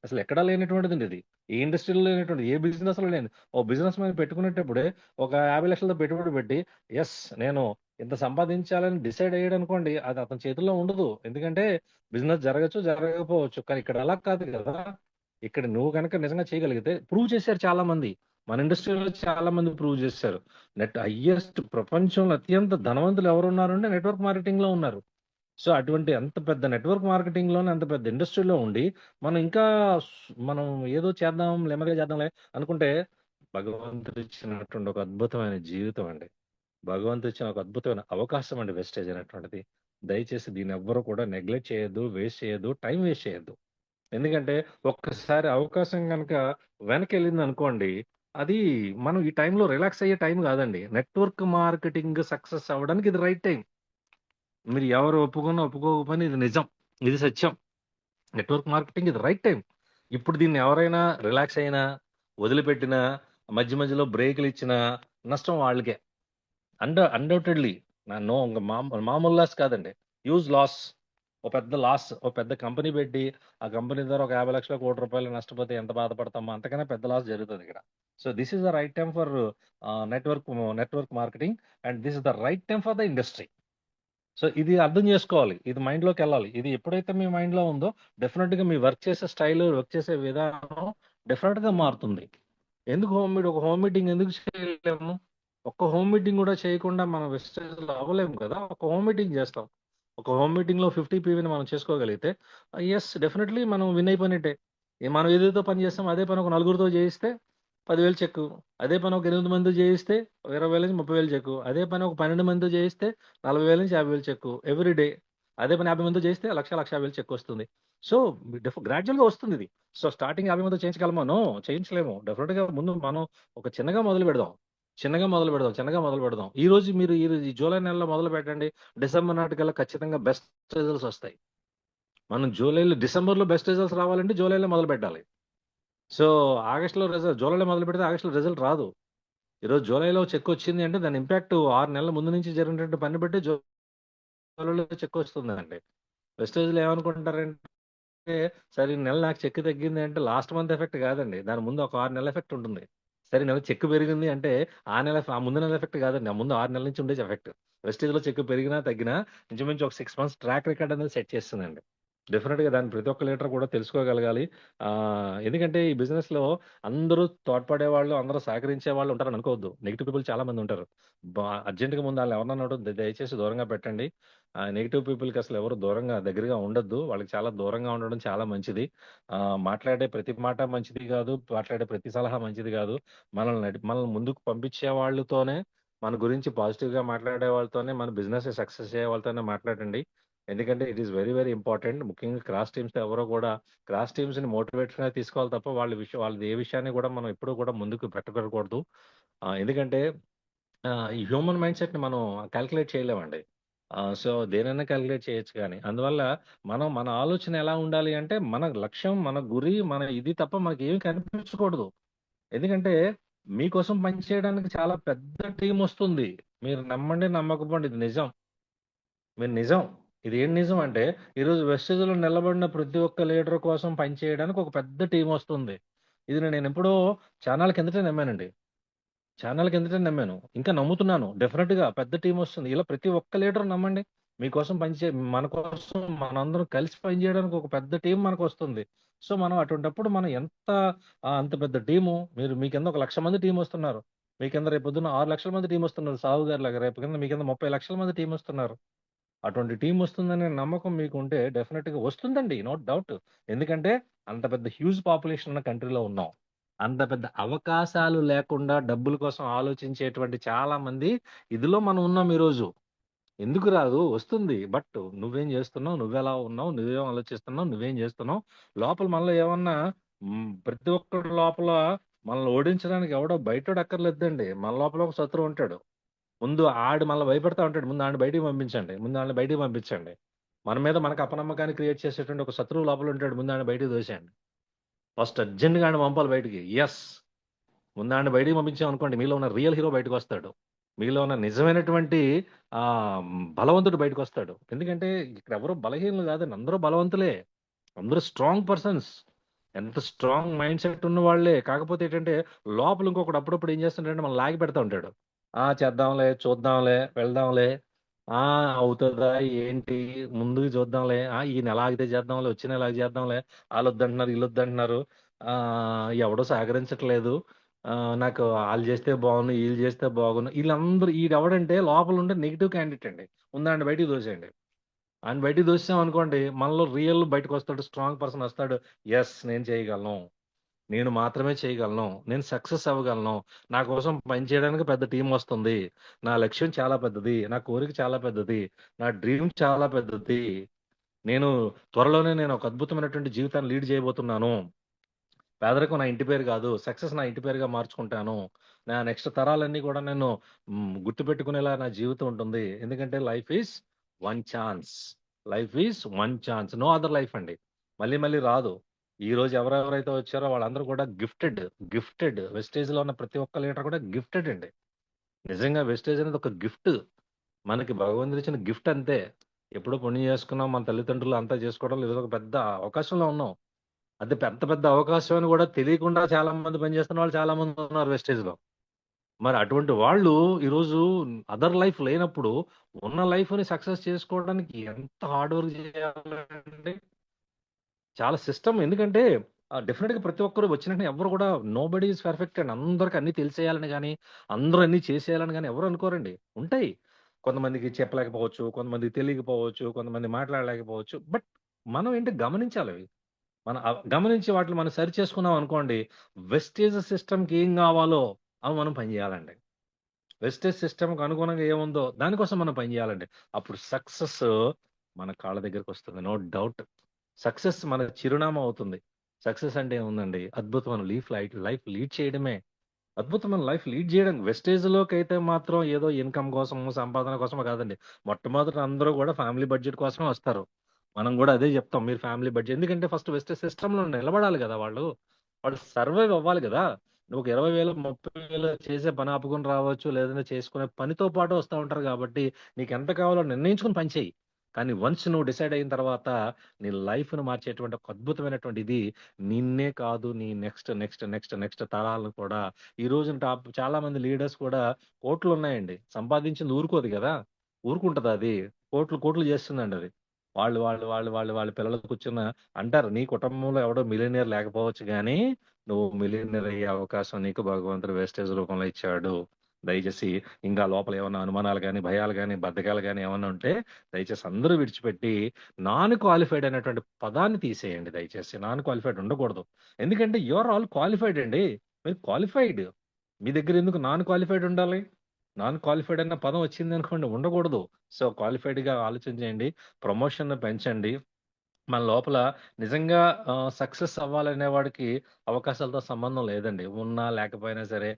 అసలు ఎక్కడా లేనటువంటిది ఇది. ఏ ఇండస్ట్రీలో లేనటువంటి, ఏ బిజినెస్ లో లేదు. ఓ బిజినెస్ మ్యాన్ పెట్టుకునేటప్పుడే ఒక 50 లక్షలతో పెట్టుబడి పెట్టి ఎస్ నేను ఇంత సంపాదించాలని డిసైడ్ అయ్యాడు అనుకోండి, అది అతని చేతుల్లో ఉండదు. ఎందుకంటే బిజినెస్ జరగచ్చు, జరగకపోవచ్చు. కానీ ఇక్కడ అలా కాదు కదా. ఇక్కడ నువ్వు కనుక నిజంగా చేయగలిగితే, ప్రూవ్ చేశారు చాలా మంది. మన ఇండస్ట్రీలో చాలా మంది ప్రూవ్ చేశారు. హైయెస్ట్ ప్రపంచంలో అత్యంత ధనవంతులు ఎవరు ఉన్నారంటే నెట్వర్క్ మార్కెటింగ్ లో ఉన్నారు. సో అటువంటి అంత పెద్ద నెట్వర్క్ మార్కెటింగ్లోనే అంత పెద్ద ఇండస్ట్రీలో ఉండి మనం ఇంకా మనం ఏదో చేద్దాం నెమ్మదిగా చేద్దాంలే అనుకుంటే భగవంతుడు ఇచ్చినటువంటి ఒక అద్భుతమైన జీవితం అండి. భగవంతుడు ఇచ్చిన ఒక అద్భుతమైన అవకాశం అండి వెస్టేజ్ అనేటువంటిది. దయచేసి దీన్ని ఎవ్వరూ కూడా నెగ్లెక్ట్ చేయొద్దు, వేస్ట్ చేయొద్దు, టైం వేస్ట్ చేయొద్దు. ఎందుకంటే ఒక్కసారి అవకాశం కనుక వెనకెళ్ళింది అనుకోండి, అది మనం ఈ టైంలో రిలాక్స్ అయ్యే టైం కాదండి. నెట్వర్క్ మార్కెటింగ్ సక్సెస్ అవ్వడానికి ఇది రైట్ టైం. మీరు ఎవరు ఒప్పుకున్నా ఒప్పుకోకపోయినా ఇది నిజం, ఇది సత్యం. నెట్వర్క్ మార్కెటింగ్ ఇది రైట్ టైం. ఇప్పుడు దీన్ని ఎవరైనా రిలాక్స్ అయినా, వదిలిపెట్టినా, మధ్య మధ్యలో బ్రేకులు ఇచ్చినా నష్టం వాళ్ళకే. అన్డౌటెడ్లీ నో మామూలు లాస్ కాదండి, హ్యూజ్ లాస్. ఒక పెద్ద లాస్, ఒక పెద్ద కంపెనీ పెట్టి ఆ కంపెనీ ద్వారా ఒక 50 లక్షల కోటి రూపాయలు నష్టపోతే ఎంత బాధపడతామో అంతకన్నా పెద్ద లాస్ జరుగుతుంది ఇక్కడ. So this is the right time for network marketing and this is the right time for the industry. So ఇది అర్థం చేసుకోవాలి, ఇది మైండ్లోకి వెళ్ళాలి. ఇది ఎప్పుడైతే మీ మైండ్లో ఉందో డెఫినెట్గా మీ వర్క్ చేసే స్టైల్, వర్క్ చేసే విధానం డెఫినెట్గా మారుతుంది. ఎందుకు ఒక హోమ్ మీటింగ్ ఎందుకు చేయలేము? ఒక్క హోమ్ మీటింగ్ కూడా చేయకుండా మనం వెస్టేజ్లో అవ్వలేము కదా. ఒక హోమ్ మీటింగ్ చేస్తాం, ఒక హోమ్ మీటింగ్లో 50 పీవీని మనం చేసుకోగలిగితే ఎస్ డెఫినెట్లీ మనం విన్ అయిపోయినట్టే. మనం ఏదైతే పని చేస్తాం అదే పని ఒక నలుగురితో చేయిస్తే 10,000 చెక్కు, అదే పని ఒక 8 మందితో చేయిస్తే 20,000 నుంచి 30,000 చెక్కు, అదే పని ఒక 12 మందితో చేయిస్తే 40,000 నుంచి 50,000 చెక్కు ఎవ్రీ డే. అదే పని 50 మందితో చేస్తే 1,50,000 చెక్కు వస్తుంది. సో గ్రాడ్యువల్గా వస్తుంది ఇది. సో స్టార్టింగ్ 50 మందితో చేయించగలమా? నో, చేయించలేము. డెఫినెట్గా ముందు మనం ఒక చిన్నగా మొదలు పెడదాం. ఈ రోజు మీరు ఈ జూలై నెలలో మొదలు పెట్టండి, డిసెంబర్ నాటికల్లా ఖచ్చితంగా బెస్ట్ రిజల్ట్స్ వస్తాయి. మనం డిసెంబర్లో బెస్ట్ రిజల్ట్స్ రావాలంటే జూలైలో మొదలు పెట్టాలి. సో ఆగస్టులో జూలైలో మొదలు పెడితే ఆగస్టులో రిజల్ట్ రాదు. ఈరోజు జూలైలో చెక్ వచ్చింది అంటే దాని ఇంపాక్ట్ 6 నెలల ముందు నుంచి జరిగినటువంటి పని బట్టి జూలైలో చెక్ వస్తుందండి. వెస్టేజ్లో ఏమనుకుంటారంటే సరే ఈ నెల నాకు చెక్ తగ్గింది అంటే లాస్ట్ మంత్ ఎఫెక్ట్ కాదండి, దాని ముందు ఒక 6 నెలల ఎఫెక్ట్ ఉంటుంది. సరే నెల చెక్ పెరిగింది అంటే ఆ ముందు నెల ఎఫెక్ట్ కాదండి, ఆ ముందు 6 నెలల నుంచి ఉండే ఎఫెక్ట్. వెస్టేజ్లో చెక్ పెరిగినా తగ్గినా ఇంచుమించు ఒక 6 months ట్రాక్ రికార్డ్ అనేది సెట్ చేస్తుందండి. డెఫినెట్గా దాన్ని ప్రతి ఒక్క లీడర్ కూడా తెలుసుకోగలగాలి. ఎందుకంటే ఈ బిజినెస్లో అందరూ తోడ్పడే వాళ్ళు, అందరూ సహకరించే వాళ్ళు ఉంటారని అనుకోవద్దు. నెగిటివ్ పీపుల్ చాలా మంది ఉంటారు. అర్జెంట్గా ముందు వాళ్ళు ఎవరన్నా దయచేసి దూరంగా పెట్టండి. నెగిటివ్ పీపుల్కి అసలు ఎవరు దగ్గరగా ఉండొద్దు. వాళ్ళకి చాలా దూరంగా ఉండడం చాలా మంచిది. మాట్లాడే ప్రతి మాట మంచిది కాదు, మాట్లాడే ప్రతి సలహా మంచిది కాదు. మనల్ని ముందుకు పంపించే వాళ్ళతోనే, మన గురించి పాజిటివ్గా మాట్లాడే వాళ్ళతోనే, మన బిజినెస్ సక్సెస్ అయ్యే వాళ్ళతోనే మాట్లాడండి. ఎందుకంటే it is very very important. ముఖ్యంగా క్రాస్ టీమ్స్ ఎవరో కూడా క్రాస్ టీమ్స్ని మోటివేట్గా తీసుకోవాలి తప్ప వాళ్ళది ఏ విషయాన్ని కూడా మనం ఎప్పుడూ కూడా ముందుకు పెట్టకూడదు. ఎందుకంటే ఈ హ్యూమన్ మైండ్ సెట్ని మనం క్యాల్కులేట్ చేయలేమండి. సో దేనైనా క్యాల్కులేట్ చేయొచ్చు, కానీ అందువల్ల మన ఆలోచన ఎలా ఉండాలి అంటే మన లక్ష్యం, మన గురి, మన ఇది తప్ప మనకి ఏమి కనిపించకూడదు. ఎందుకంటే మీకోసం పనిచేయడానికి చాలా పెద్ద టీం వస్తుంది. మీరు నమ్మండి నమ్మకపోండి, ఇది నిజం. ఇది ఏం నిజం అంటే ఈరోజు వెస్టేజ్లో నిలబడిన ప్రతి ఒక్క లీడర్ కోసం పనిచేయడానికి ఒక పెద్ద టీం వస్తుంది. ఇది నేను ఎప్పుడో ఛానల్ కిందటే నమ్మాను, ఇంకా నమ్ముతున్నాను. డెఫినెట్గా పెద్ద టీం వస్తుంది. ఇలా ప్రతి ఒక్క లీడర్ నమ్మండి, మీకోసం మన కోసం మనందరం కలిసి పనిచేయడానికి ఒక పెద్ద టీం మనకు వస్తుంది. సో మనం అటువంటిప్పుడు మనం అంత పెద్ద టీము, మీ కింద 1,00,000 మంది టీం వస్తున్నారు, మీ కింద రేపు పొద్దున్న 6 లక్షల మంది టీం వస్తున్నారు, సాగు గారి లాగా రేపు కింద మీ కింద 30 లక్షల మంది టీం వస్తున్నారు. అటువంటి టీం వస్తుందనే నమ్మకం మీకు ఉంటే డెఫినెట్గా వస్తుందండి, నో డౌట్. ఎందుకంటే అంత పెద్ద హ్యూజ్ పాపులేషన్ ఉన్న కంట్రీలో ఉన్నాం. అంత పెద్ద అవకాశాలు లేకుండా డబ్బుల కోసం ఆలోచించేటువంటి చాలా మంది ఇదిలో మనం ఉన్నాం ఈరోజు. ఎందుకు రాదు? వస్తుంది. బట్ నువ్వేం చేస్తున్నావు, నువ్వెలా ఉన్నావు, నువ్వేం ఆలోచిస్తున్నావు, నువ్వేం చేస్తున్నావు, లోపల మనలో ఏమన్నా ప్రతి ఒక్కరి లోపల మనల్ని ఓడించడానికి ఎవడో బయటోడు అక్కర్లేదండి. మన లోపల ఒక శత్రువు ఉంటాడు. ముందు ఆడు మనల్ని భయపెడతా ఉంటాడు. ముందు ఆడిని బయటికి పంపించండి. మన మీద మనకు అపనమ్మకాన్ని క్రియేట్ చేసేటువంటి ఒక శత్రువు లోపల ఉంటాడు. ముందు ఆడిని బయటికి దోసేయండి. ఫస్ట్ అర్జెంట్గా ఆడిని పంపాలి బయటికి. ఎస్, ముందు ఆడిని బయటికి పంపించాం అనుకోండి, మీలో ఉన్న రియల్ హీరో బయటకు వస్తాడు. మీలో ఉన్న నిజమైనటువంటి బలవంతుడు బయటకు వస్తాడు. ఎందుకంటే ఇక్కడ ఎవరో బలహీనలు కాదండి, అందరూ బలవంతులే, అందరూ స్ట్రాంగ్ పర్సన్స్, ఎంత స్ట్రాంగ్ మైండ్ సెట్ ఉన్న వాళ్ళే. కాకపోతే ఏంటంటే లోపల ఇంకొకటి అప్పుడప్పుడు ఏం చేస్తుంటాడంటే మనం లాగి పెడతా ఉంటాడు. చేద్దాంలే, చూద్దాంలే, వెళ్దాంలే, అవుతుందా ఏంటి, ముందుకు చూద్దాంలే, ఈ నెల ఆగితే చేద్దాంలే, వచ్చే నెల చేద్దాంలే, వాళ్ళు వద్దంటున్నారు, వీళ్ళు వద్దంటున్నారు, ఎవడో సహకరించట్లేదు, నాకు వాళ్ళు చేస్తే బాగుండు, వీళ్ళు చేస్తే బాగుండు, వీళ్ళందరూ ఎవడంటే లోపల ఉండే నెగిటివ్ క్యాండిడేట్ అండి. ఉందండి బయటికి దోసేయండి. ఆయన బయటికి దోసాం అనుకోండి, మనలో రియల్ బయటకు వస్తాడు, స్ట్రాంగ్ పర్సన్ వస్తాడు. ఎస్, నేను చేయగలను, నేను మాత్రమే చేయగలను, నేను సక్సెస్ అవ్వగలను, నా కోసం పని చేయడానికి పెద్ద టీం వస్తుంది, నా లక్ష్యం చాలా పెద్దది, నా కోరిక చాలా పెద్దది, నా డ్రీమ్ చాలా పెద్దది, త్వరలోనే నేను ఒక అద్భుతమైనటువంటి జీవితాన్ని లీడ్ చేయబోతున్నాను. పేదరికం నా ఇంటి పేరు కాదు, సక్సెస్ నా ఇంటి పేరుగా మార్చుకుంటాను. నా నెక్స్ట్ తరాలన్నీ కూడా నేను గుర్తుపెట్టుకునేలా నా జీవితం ఉంటుంది. ఎందుకంటే life is one chance. Life is one chance, no other life అండి. మళ్ళీ మళ్ళీ రాదు. ఈ రోజు ఎవరెవరైతే వచ్చారో వాళ్ళందరూ కూడా గిఫ్టెడ్. వెస్టేజ్ లో ఉన్న ప్రతి ఒక్క లీడర్ కూడా గిఫ్టెడ్ అండి. నిజంగా వెస్టేజ్ అనేది ఒక గిఫ్ట్, మనకి భగవంతుడు ఇచ్చిన గిఫ్ట్ అంతే. ఎప్పుడో పుణ్యం చేసుకున్నాం, మన తల్లిదండ్రులు అంతా చేసుకోవడం లేదు, ఒక పెద్ద అవకాశంలో ఉన్నాం. అది పెద్ద అవకాశం అని కూడా తెలియకుండా చాలా మంది పనిచేస్తున్న వాళ్ళు చాలా మంది ఉన్నారు వెస్టేజ్ లో. మరి అటువంటి వాళ్ళు ఈరోజు అదర్ లైఫ్ లేనప్పుడు ఉన్న లైఫ్ ని సక్సెస్ చేసుకోవడానికి ఎంత హార్డ్ వర్క్ చేయాలండి. చాలా సిస్టమ్. ఎందుకంటే డెఫినెట్ గా ప్రతి ఒక్కరు వచ్చినట్టు ఎవరు కూడా nobody is perfect and అందరికి అన్ని తెలిసేయాలని కానీ అందరూ అన్ని చేసేయాలని కానీ ఎవరు అనుకోరండి. ఉంటాయి, కొంతమందికి చెప్పలేకపోవచ్చు, కొంతమందికి తెలియకపోవచ్చు, కొంతమంది మాట్లాడలేకపోవచ్చు. బట్ మనం ఏంటి గమనించాలి అవి. గమనించి వాటిని మనం సరి చేసుకున్నాం అనుకోండి, వెస్టేజ్ సిస్టమ్కి ఏం కావాలో అవి మనం పనిచేయాలండి. వెస్టేజ్ సిస్టమ్కి అనుగుణంగా ఏముందో దానికోసం మనం పనిచేయాలండి. అప్పుడు సక్సెస్ మన కాళ్ళ దగ్గరకు వస్తుంది, నో డౌట్. సక్సెస్ మన చిరునామా అవుతుంది. సక్సెస్ అంటే ఏముందండి, అద్భుతమైన లైఫ్ లీడ్ చేయడమే. అద్భుతమైన లైఫ్ లీడ్ చేయడం. వెస్టేజ్ లోకి అయితే మాత్రం ఏదో ఇన్కమ్ కోసం, సంపాదన కోసమో కాదండి. మొట్టమొదటి అందరూ కూడా ఫ్యామిలీ బడ్జెట్ కోసమే వస్తారు. మనం కూడా అదే చెప్తాం, మీరు ఫ్యామిలీ బడ్జెట్. ఎందుకంటే ఫస్ట్ వెస్టేజ్ సిస్టమ్ లో నిలబడాలి కదా వాళ్ళు సర్వైవ్ అవ్వాలి కదా. నువ్వు 20,000 30,000 చేసే పని ఆపుకుని రావచ్చు, లేదంటే చేసుకునే పనితో పాటు వస్తూ ఉంటారు. కాబట్టి నీకు ఎంత కావాలో నిర్ణయించుకుని పని చేయి. కానీ వన్స్ నువ్వు డిసైడ్ అయిన తర్వాత నీ లైఫ్ ను మార్చేటువంటి ఒక అద్భుతమైనటువంటి ఇది నిన్నే కాదు, నీ నెక్స్ట్ తరాలను కూడా. ఈ రోజు చాలా మంది లీడర్స్ కూడా కోట్లు ఉన్నాయండి, సంపాదించింది ఊరుకోదు కదా, ఊరుకుంటది అది, కోట్లు చేస్తుందండి అది. వాళ్ళ పిల్లలు కూర్చున్న అంటారు, నీ కుటుంబంలో ఎవడో మిలియనియర్ లేకపోవచ్చు కానీ నువ్వు మిలియనియర్ అయ్యే అవకాశం నీకు భగవంతుడు వేస్టేజ్ రూపంలో ఇచ్చాడు. దయచేసి ఇంకా లోపల ఏమన్నా అనుమానాలు కానీ, భయాలు కానీ, బద్ధకాలు కానీ ఏమన్నా ఉంటే దయచేసి అందరూ విడిచిపెట్టి నాన్ క్వాలిఫైడ్ అనేటువంటి పదాన్ని తీసేయండి. దయచేసి నాన్ క్వాలిఫైడ్ ఉండకూడదు. ఎందుకంటే యూఆర్ ఆల్ క్వాలిఫైడ్ అండి, మీరు క్వాలిఫైడ్. మీ దగ్గర ఎందుకు నాన్ క్వాలిఫైడ్ ఉండాలి? నాన్ క్వాలిఫైడ్ అన్న పదం వచ్చింది అనుకోండి, ఉండకూడదు. సో క్వాలిఫైడ్ గా ఆలోచించండి, ప్రమోషన్ పెంచండి. మన లోపల నిజంగా సక్సెస్ అవ్వాలనే వాడికి అవకాశాలతో సంబంధం లేదండి. ఉన్నా లేకపోయినా సరే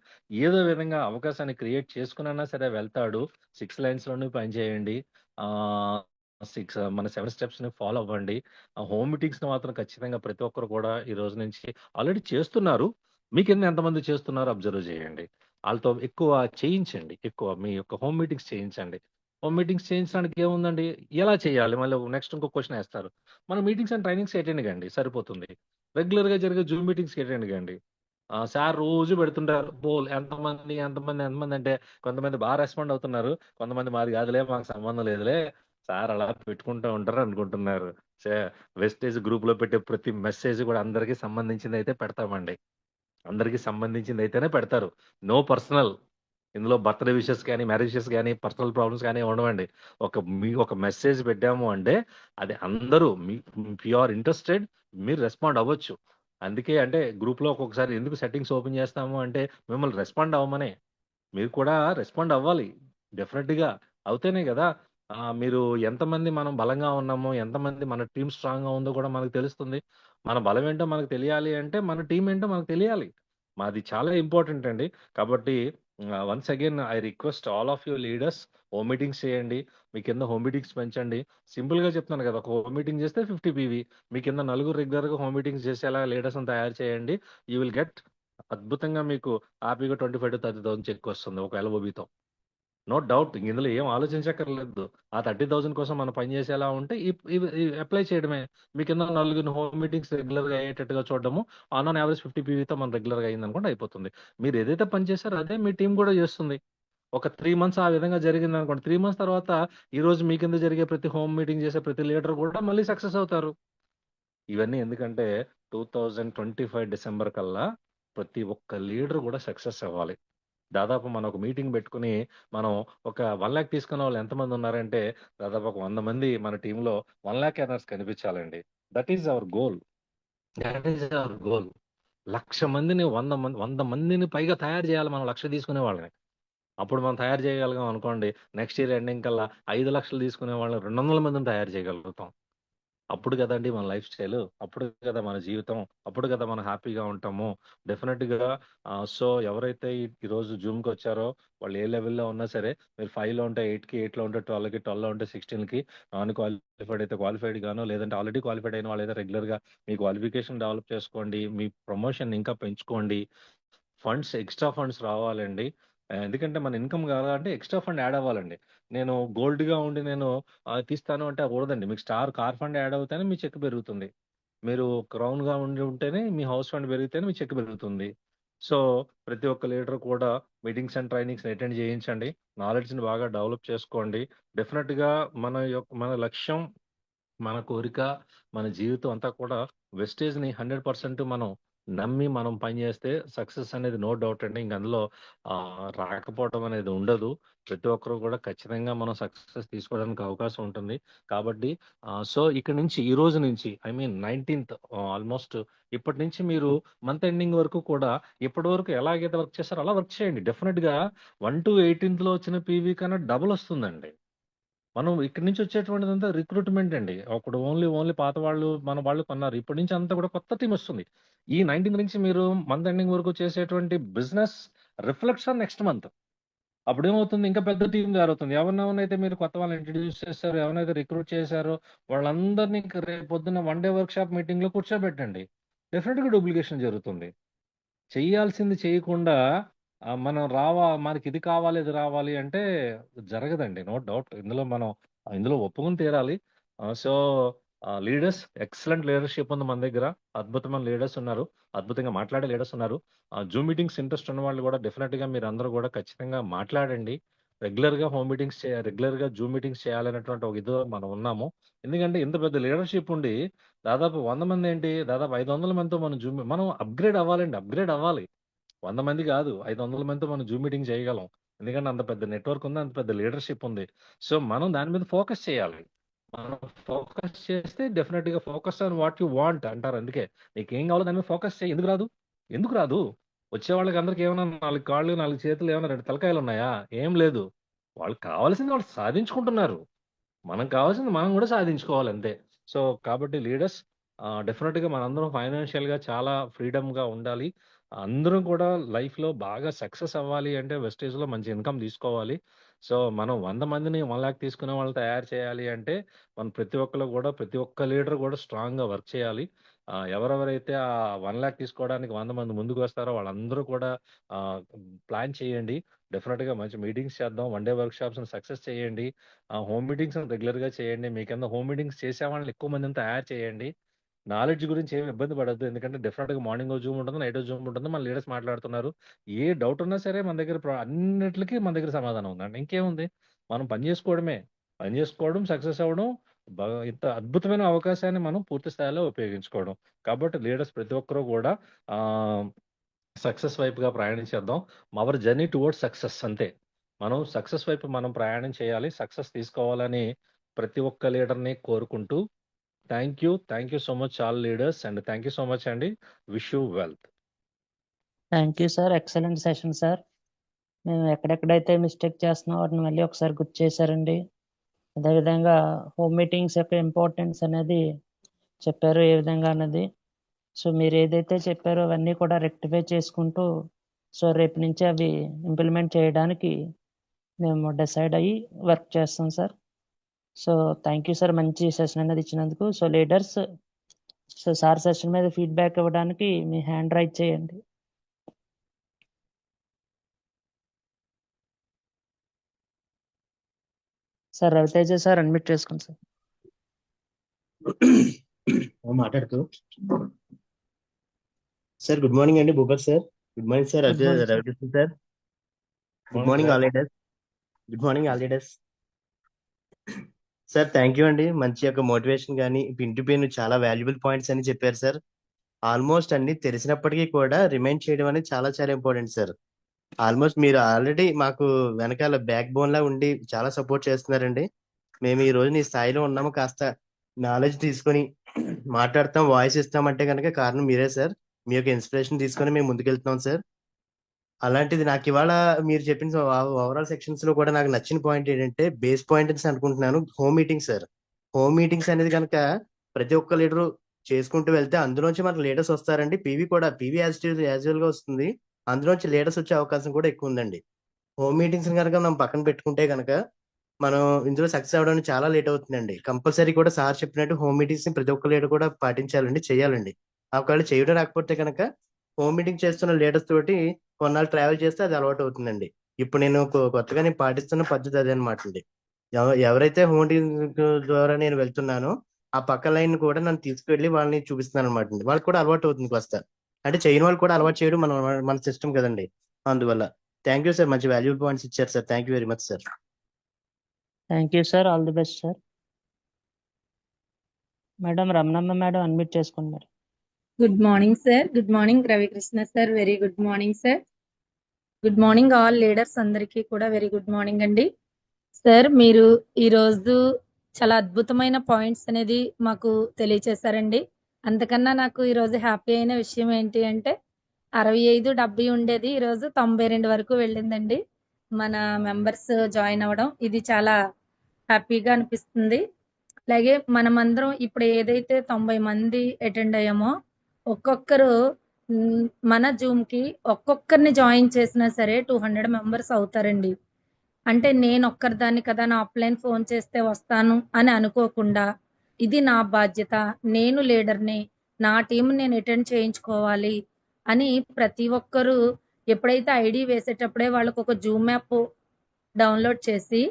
ఏదో విధంగా అవకాశాన్ని క్రియేట్ చేసుకున్నా సరే వెళ్తాడు. 6 లైన్స్ లోనే పని చేయండి. మన 7 స్టెప్స్ ని ఫాలో అవ్వండి. హోమ్ మీటింగ్స్ ని మాత్రం ఖచ్చితంగా ప్రతి ఒక్కరు కూడా ఈ రోజు నుంచి ఆల్రెడీ చేస్తున్నారు. మీ కింద ఎంతమంది చేస్తున్నారో అబ్జర్వ్ చేయండి. వాళ్ళతో ఎక్కువ చేయించండి, ఎక్కువ మీ యొక్క హోమ్ మీటింగ్స్ చేయించండి. హోమ్ మీటింగ్స్ చేయించడానికి ఏముందండి, ఎలా చేయాలి, మళ్ళీ నెక్స్ట్ ఇంకో క్వశ్చన్ వేస్తారు. మన మీటింగ్స్ అండ్ ట్రైనింగ్స్ అటెండ్ కండి, సరిపోతుంది. రెగ్యులర్ గా జరిగే జూమ్ మీటింగ్స్ అటెండ్ కండి. సార్ రోజు పెడుతుంటారు పోల్, ఎంతమంది అంటే కొంతమంది బాగా రెస్పాండ్ అవుతున్నారు, కొంతమంది మాది కాదులే, మాకు సంబంధం లేదులే, సార్ అలా పెట్టుకుంటూ ఉంటారు అనుకుంటున్నారు. వెస్టేజ్ గ్రూప్ లో పెట్టే ప్రతి మెసేజ్ కూడా అందరికీ సంబంధించింది అయితే పెడతామండి, అందరికీ సంబంధించింది అయితేనే పెడతారు. No personal. ఇందులో బర్త్డే విషెస్ కానీ, మ్యారేజ్ విషెస్ కానీ, పర్సనల్ ప్రాబ్లమ్స్ కానీ ఉండవండి. ఒక మెసేజ్ పెట్టాము అంటే అది అందరూ యు ఆర్ ఇంట్రెస్టెడ్, మీరు రెస్పాండ్ అవ్వచ్చు. అందుకే అంటే గ్రూప్ లో ఒక్కొక్కసారి ఎందుకు సెట్టింగ్స్ ఓపెన్ చేస్తాము అంటే మిమ్మల్ని రెస్పాండ్ అవ్వమనే. మీరు కూడా రెస్పాండ్ అవ్వాలి, డెఫినెట్ గా అవుతేనే కదా మీరు ఎంతమంది మనం బలంగా ఉన్నామో, ఎంతమంది మన టీం స్ట్రాంగ్ గా ఉందో కూడా మనకు తెలుస్తుంది. మన బలం ఏంటో మనకు తెలియాలి అంటే మన టీం ఏంటో మనకు తెలియాలి. మాది చాలా ఇంపార్టెంట్ అండి. కాబట్టి once again I request all of you leaders, home meetings చేయండి. మీ కింద హోమ్ మీటింగ్స్ పెంచండి. సింపుల్ గా చెప్తున్నాను కదా, ఒక హోమ్ మీటింగ్ చేస్తే 50 పీవీ. మీ కింద నలుగురు రెగ్యులర్ గా హోమ్ మీటింగ్స్ చేసేలా లీడర్స్ తయారు చేయండి. యూ విల్ గెట్ అద్భుతంగా మీకు హ్యాపీగా 25 to 30,000 చెక్ వస్తుంది ఒక ఎల్ఓబితో. నో డౌట్, ఇందులో ఏం ఆలోచించక్కర్లేదు. ఆ 30,000 కోసం మనం పని చేసేలా ఉంటే అప్లై చేయడమే. మీ కింద నలుగురు హోమ్ మీటింగ్స్ రెగ్యులర్ గా అయ్యేటట్టుగా చూడడము, ఆన్ యావరేజ్ 50 పీవీతో మనం రెగ్యులర్ గా అయింది అనుకోండి అయిపోతుంది. మీరు ఏదైతే పని చేశారో అదే మీ టీం కూడా చేస్తుంది. ఒక 3 months ఆ విధంగా జరిగింది అనుకోండి, 3 months తర్వాత ఈ రోజు మీ కింద జరిగే ప్రతి హోమ్ మీటింగ్ చేసే ప్రతి లీడర్ కూడా మళ్ళీ సక్సెస్ అవుతారు. ఇవన్నీ ఎందుకంటే 2025 డిసెంబర్ కల్లా ప్రతి ఒక్క లీడర్ కూడా సక్సెస్ అవ్వాలి. దాదాపు మనం ఒక మీటింగ్ పెట్టుకుని మనం ఒక 1 లాక్ తీసుకున్న వాళ్ళు ఎంతమంది ఉన్నారంటే దాదాపు ఒక 100 మంది మన టీంలో 1 లాక్ ఎర్నర్స్ కనిపించాలండి. That is our goal. That is our goal. 1,00,000 మందిని 100 మందిని పైగా తయారు చేయాలి మనం 1,00,000 తీసుకునే వాళ్ళని. అప్పుడు మనం తయారు చేయగలిగాం అనుకోండి, నెక్స్ట్ ఇయర్ ఎండింగ్ కల్లా 5,00,000 తీసుకునే వాళ్ళని 200 మందిని తయారు చేయగలుగుతాం. అప్పుడు కదండి మన లైఫ్ స్టైల్, అప్పుడు కదా మన జీవితం, అప్పుడు కదా మనం హ్యాపీగా ఉంటాము. డెఫినెట్గా సో ఎవరైతే ఈరోజు జూమ్కి వచ్చారో వాళ్ళు ఏ లెవెల్లో ఉన్నా సరే, మీరు 5లో ఉంటే 8కి, 8లో ఉంటే 12కి, 12లో ఉంటే 16కి, నాన్ క్వాలిఫైడ్ అయితే క్వాలిఫైడ్ గాను, లేదంటే ఆల్రెడీ క్వాలిఫైడ్ అయిన వాళ్ళు అయితే రెగ్యులర్గా మీ క్వాలిఫికేషన్ డెవలప్ చేసుకోండి, మీ ప్రమోషన్ ఇంకా పెంచుకోండి. ఫండ్స్, ఎక్స్ట్రా ఫండ్స్ రావాలండి. ఎందుకంటే మన ఇన్కమ్ కావాలంటే ఎక్స్ట్రా ఫండ్ యాడ్ అవ్వాలండి. నేను గోల్డ్గా ఉండి నేను తీస్తాను అంటే అవ్వదండి. మీకు స్టార్ కార్ ఫండ్ యాడ్ అవుతేనే మీ చెక్ పెరుగుతుంది. మీరు క్రౌన్గా ఉండి ఉంటేనే మీ హౌస్ ఫండ్ పెరిగితేనే మీ చెక్ పెరుగుతుంది. సో ప్రతి ఒక్క లీడర్ కూడా మీటింగ్స్ అండ్ ట్రైనింగ్స్ అటెండ్ చేయించండి, నాలెడ్జ్ని బాగా డెవలప్ చేసుకోండి. డెఫినెట్గా మన లక్ష్యం, మన కోరిక, మన జీవితం అంతా కూడా వెస్టేజ్ని 100% మనం నమ్మి మనం పనిచేస్తే సక్సెస్ అనేది నో డౌట్ అండి. ఇంక అందులో రాకపోవడం అనేది ఉండదు. ప్రతి ఒక్కరు కూడా ఖచ్చితంగా మనం సక్సెస్ తీసుకోవడానికి అవకాశం ఉంటుంది. కాబట్టి సో ఇక్కడ నుంచి, ఈ రోజు నుంచి, ఐ మీన్ 19th ఆల్మోస్ట్ ఇప్పటి నుంచి మీరు మంత్ ఎండింగ్ వరకు కూడా ఇప్పటి వరకు ఎలాగైతే వర్క్ చేస్తారో అలా వర్క్ చేయండి. డెఫినెట్గా 1 to 18th వచ్చిన పీవీ కన్నా డబుల్ వస్తుందండి. మనం ఇక్కడి నుంచి వచ్చేటువంటిదంతా రిక్రూట్మెంట్ అండి. అప్పుడు ఓన్లీ పాత వాళ్ళు మన వాళ్ళు కొన్నారు. ఇప్పటి నుంచి అంతా కూడా కొత్త టీం వస్తుంది. ఈ 19th నుంచి మీరు మంత్ ఎండింగ్ వరకు చేసేటువంటి business reflects on next month. అప్పుడేమవుతుంది, ఇంకా పెద్ద టీం తయారవుతుంది. ఎవరినైతే మీరు కొత్త వాళ్ళని ఇంట్రడ్యూస్ చేశారో, ఎవరినైతే రిక్రూట్ చేశారో వాళ్ళందరినీ రేపు పొద్దున్న 1 డే వర్క్ షాప్ మీటింగ్ లో కూర్చోబెట్టండి. డెఫినెట్గా డూప్లికేషన్ జరుగుతుంది. చెయ్యాల్సింది చేయకుండా మనం మనకి ఇది కావాలి, ఇది రావాలి అంటే జరగదండి. No doubt. ఇందులో ఒప్పుకుని తీరాలి. సో లీడర్స్, ఎక్సలెంట్ లీడర్షిప్ ఉంది మన దగ్గర. అద్భుతమైన లీడర్స్ ఉన్నారు, అద్భుతంగా మాట్లాడే లీడర్స్ ఉన్నారు. జూమ్ మీటింగ్స్ ఇంట్రెస్ట్ ఉన్న వాళ్ళు కూడా డెఫినెట్గా మీరు అందరూ కూడా ఖచ్చితంగా మాట్లాడండి. రెగ్యులర్గా రెగ్యులర్గా జూమ్ మీటింగ్స్ చేయాలనేటువంటి ఒక ఇదో మనం ఉన్నాము. ఎందుకంటే ఇంత పెద్ద లీడర్షిప్ ఉండి దాదాపు 100 మంది ఏంటి, దాదాపు 500 మందితో మనం అప్గ్రేడ్ అవ్వాలి. 100 మంది కాదు, 500 మందితో మనం జూమ్ మీటింగ్ చేయగలం. ఎందుకంటే అంత పెద్ద నెట్వర్క్ ఉంది, అంత పెద్ద లీడర్షిప్ ఉంది. సో మనం దాని మీద ఫోకస్ చేయాలి. మనం ఫోకస్ చేస్తే డెఫినెట్గా focus on what you want అంటారు. అందుకే నీకు ఏం కావాలో దాని మీద ఫోకస్ చేయి. ఎందుకు రాదు? వచ్చే వాళ్ళకి అందరికి ఏమైనా 4 కాళ్ళు 4 చేతులు, ఏమైనా 2 తలకాయలు ఉన్నాయా? ఏం లేదు. వాళ్ళకి కావాల్సింది వాళ్ళు సాధించుకుంటున్నారు. మనం కావాల్సింది మనం కూడా సాధించుకోవాలి, అంతే. సో కాబట్టి లీడర్స్, డెఫినెట్గా మనందరం ఫైనాన్షియల్గా చాలా ఫ్రీడమ్గా ఉండాలి. అందరం కూడా లైఫ్లో బాగా సక్సెస్ అవ్వాలి అంటే వెస్టేజ్లో మంచి ఇన్కమ్ తీసుకోవాలి. సో మనం 100 మందిని 1 లాక్ తీసుకునే వాళ్ళు తయారు చేయాలి అంటే మనం ప్రతి ఒక్క లీడర్ కూడా స్ట్రాంగ్గా వర్క్ చేయాలి. ఎవరెవరైతే ఆ 1 లాక్ తీసుకోవడానికి 100 మంది ముందుకు వస్తారో వాళ్ళందరూ కూడా ప్లాన్ చేయండి. డెఫినెట్గా మంచి మీటింగ్స్ చేద్దాం, 1 డే వర్క్ షాప్స్ సక్సెస్ చేయండి. హోమ్ మీటింగ్స్ రెగ్యులర్గా చేయండి. మీకన్నా హోమ్ మీటింగ్స్ చేసే వాళ్ళని ఎక్కువ మందిని తయారు చేయండి. నాలెడ్జ్ గురించి ఏమి ఇబ్బంది పడద్దు. ఎందుకంటే డెఫినెట్గా మార్నింగ్ జూమ్ ఉంటుంది, నైట్ జూమ్ ఉంటుంది. మన లీడర్స్ మాట్లాడుతున్నారు. ఏ డౌట్ ఉన్నా సరే మన దగ్గర అన్నిటికీ మన దగ్గర సమాధానం ఉందండి. ఇంకేముంది, మనం పని చేసుకోవడం, సక్సెస్ అవ్వడం, ఇంత అద్భుతమైన అవకాశాన్ని మనం పూర్తి స్థాయిలో ఉపయోగించుకోవడం. కాబట్టి లీడర్స్ ప్రతి ఒక్కరూ కూడా సక్సెస్ వైపుగా ప్రయాణించేద్దాం. అవర్ జర్నీ టువర్డ్స్ సక్సెస్, అంతే. మనం సక్సెస్ వైపు మనం ప్రయాణం చేయాలి, సక్సెస్ తీసుకోవాలని ప్రతి ఒక్క లీడర్ని కోరుకుంటూ thank you so much all leaders, and thank you so much అండి. Wish you wealth. Thank you sir, excellent session sir. మేము ఎక్కడెక్కడైతే మిస్టేక్ చేస్తున్నాం వాటిని మళ్ళీ ఒకసారి గుర్తు చేశారండి. అదేవిధంగా హోమ్ మీటింగ్స్ యొక్క ఇంపార్టెన్స్ అనేది చెప్పారు, ఏ విధంగా అన్నది. సో మీరు ఏదైతే చెప్పారో అవన్నీ కూడా రెక్టిఫై చేసుకుంటూ సో రేపు నుంచి అవి ఇంప్లిమెంట్ చేయడానికి మేము డిసైడ్ అయ్యి వర్క్ చేస్తాం sir. So thank you sir, మంచి సెషన్ అనేది ఇచ్చినందుకు. So leaders, so sir session మీద ఫీడ్బ్యాక్ ఇవ్వడానికి మీ హ్యాండ్ రైజ్ చేయండి. సార్ రవితేజ సార్, అడ్మిట్ చేసుకోండి సార్. మాట్లాడుతూ సార్, గుడ్ మార్నింగ్ అండి Bhupat sir. Good morning sir, Raviteja sir. Good morning all leaders. Good morning all leaders sir. Thank you అండి. మంచి యొక్క మోటివేషన్ కానీ పింటి పేరు చాలా వాల్యుబుల్ పాయింట్స్ అని చెప్పారు సార్. ఆల్మోస్ట్ అన్ని తెలిసినప్పటికీ కూడా రిమైండ్ చేయడం అనేది చాలా చాలా ఇంపార్టెంట్ సార్. ఆల్మోస్ట్ మీరు ఆల్రెడీ మాకు వెనకాల బ్యాక్ బోన్ లా ఉండి చాలా సపోర్ట్ చేస్తున్నారండి. మేము ఈ రోజు నీ స్థాయిలో ఉన్నాము. కాస్త నాలెడ్జ్ తీసుకొని మాట్లాడతాం, వాయిస్ ఇస్తామంటే కనుక కారణం మీరే సార్. మీ యొక్క ఇన్స్పిరేషన్ తీసుకొని మేము ముందుకెళ్తున్నాం సార్. అలాంటిది నాకు ఇవాళ మీరు చెప్పిన ఓవరాల్ సెక్షన్స్ లో కూడా నాకు నచ్చిన పాయింట్ ఏంటంటే బేస్ పాయింట్స్ అనుకుంటున్నాను home meeting sir. Home meetings అనేది కనుక ప్రతి ఒక్క లీడరు చేసుకుంటూ వెళ్తే అందులోంచి మనకు లీడర్స్ వస్తారండి. పీవీ యాజువల్ గా వస్తుంది. అందులోంచి లీడర్స్ వచ్చే అవకాశం కూడా ఎక్కువ ఉందండి. హోమ్ మీటింగ్స్ కనుక మనం పక్కన పెట్టుకుంటే కనుక మనం ఇందులో సక్సెస్ అవ్వడానికి చాలా లేట్ అవుతుందండి. కంపల్సరీ కూడా సార్ చెప్పినట్టు హోమ్ మీటింగ్స్ ని ప్రతి ఒక్క లీడర్ కూడా పాటించాలండి, చేయాలండి. ఒకవేళ చేయడం రాకపోతే కనుక హోమ్ మీటింగ్ చేస్తున్న లీడర్స్ తోటి కొన్నాళ్ళు ట్రావెల్ చేస్తే అది అలవాటు అవుతుందండి. ఇప్పుడు నేను కొత్తగా నేను పాటిస్తున్న పద్ధతి అదే అనమాట అండి. ఎవరైతే హోమ్ మీటింగ్ ద్వారా నేను వెళ్తున్నానో ఆ పక్క లైన్ కూడా నన్ను తీసుకువెళ్ళి వాళ్ళని చూపిస్తున్నాను అనమాట అండి. వాళ్ళకి కూడా అలవాటు అవుతుంది కాస్త. అంటే చేయని వాళ్ళు కూడా అలవాటు చేయడం మన సిస్టమ్ కదండి. అందువల్ల థ్యాంక్ యూ సార్, మంచి వాల్యూబుల్ పాయింట్స్ ఇచ్చారు సార్. Thank you very much sir. Thank you sir. All the best sir. Madam Ramanamma madam unmute చేసుకోండి madam. Good morning sir. Good morning Ravikrishna sir. Very good morning sir. Good morning all leaders అందరికీ కూడా very good morning అండి. Sir మీరు ఈరోజు చాలా అద్భుతమైన points అనేది మాకు తెలియచేశారండి. అంతకన్నా నాకు ఈరోజు హ్యాపీ అయిన విషయం ఏంటి అంటే 65-70 ఉండేది ఈరోజు 92 వరకు వెళ్ళిందండి మన మెంబర్స్ జాయిన్ అవ్వడం. ఇది చాలా హ్యాపీగా అనిపిస్తుంది. అలాగే మనమందరం ఇప్పుడు ఏదైతే 90 మంది అటెండ్ అయ్యామో ఒక్కొక్కరు మన జూమ్కి ఒక్కొక్కరిని జాయిన్ చేసినా సరే 200 మెంబర్స్ అవుతారండి. అంటే నేను ఒక్కరిదాన్ని కదా నా ఆఫ్లైన్ ఫోన్ చేస్తే వస్తాను అని అనుకోకుండా ఇది నా బాధ్యత, నేను లీడర్ని, నా టీం నేను అటెండ్ చేయించుకోవాలి అని ప్రతి ఒక్కరూ ఎప్పుడైతే ఐడి వేసేటప్పుడే వాళ్ళకు ఒక జూమ్ యాప్ డౌన్లోడ్ చేసి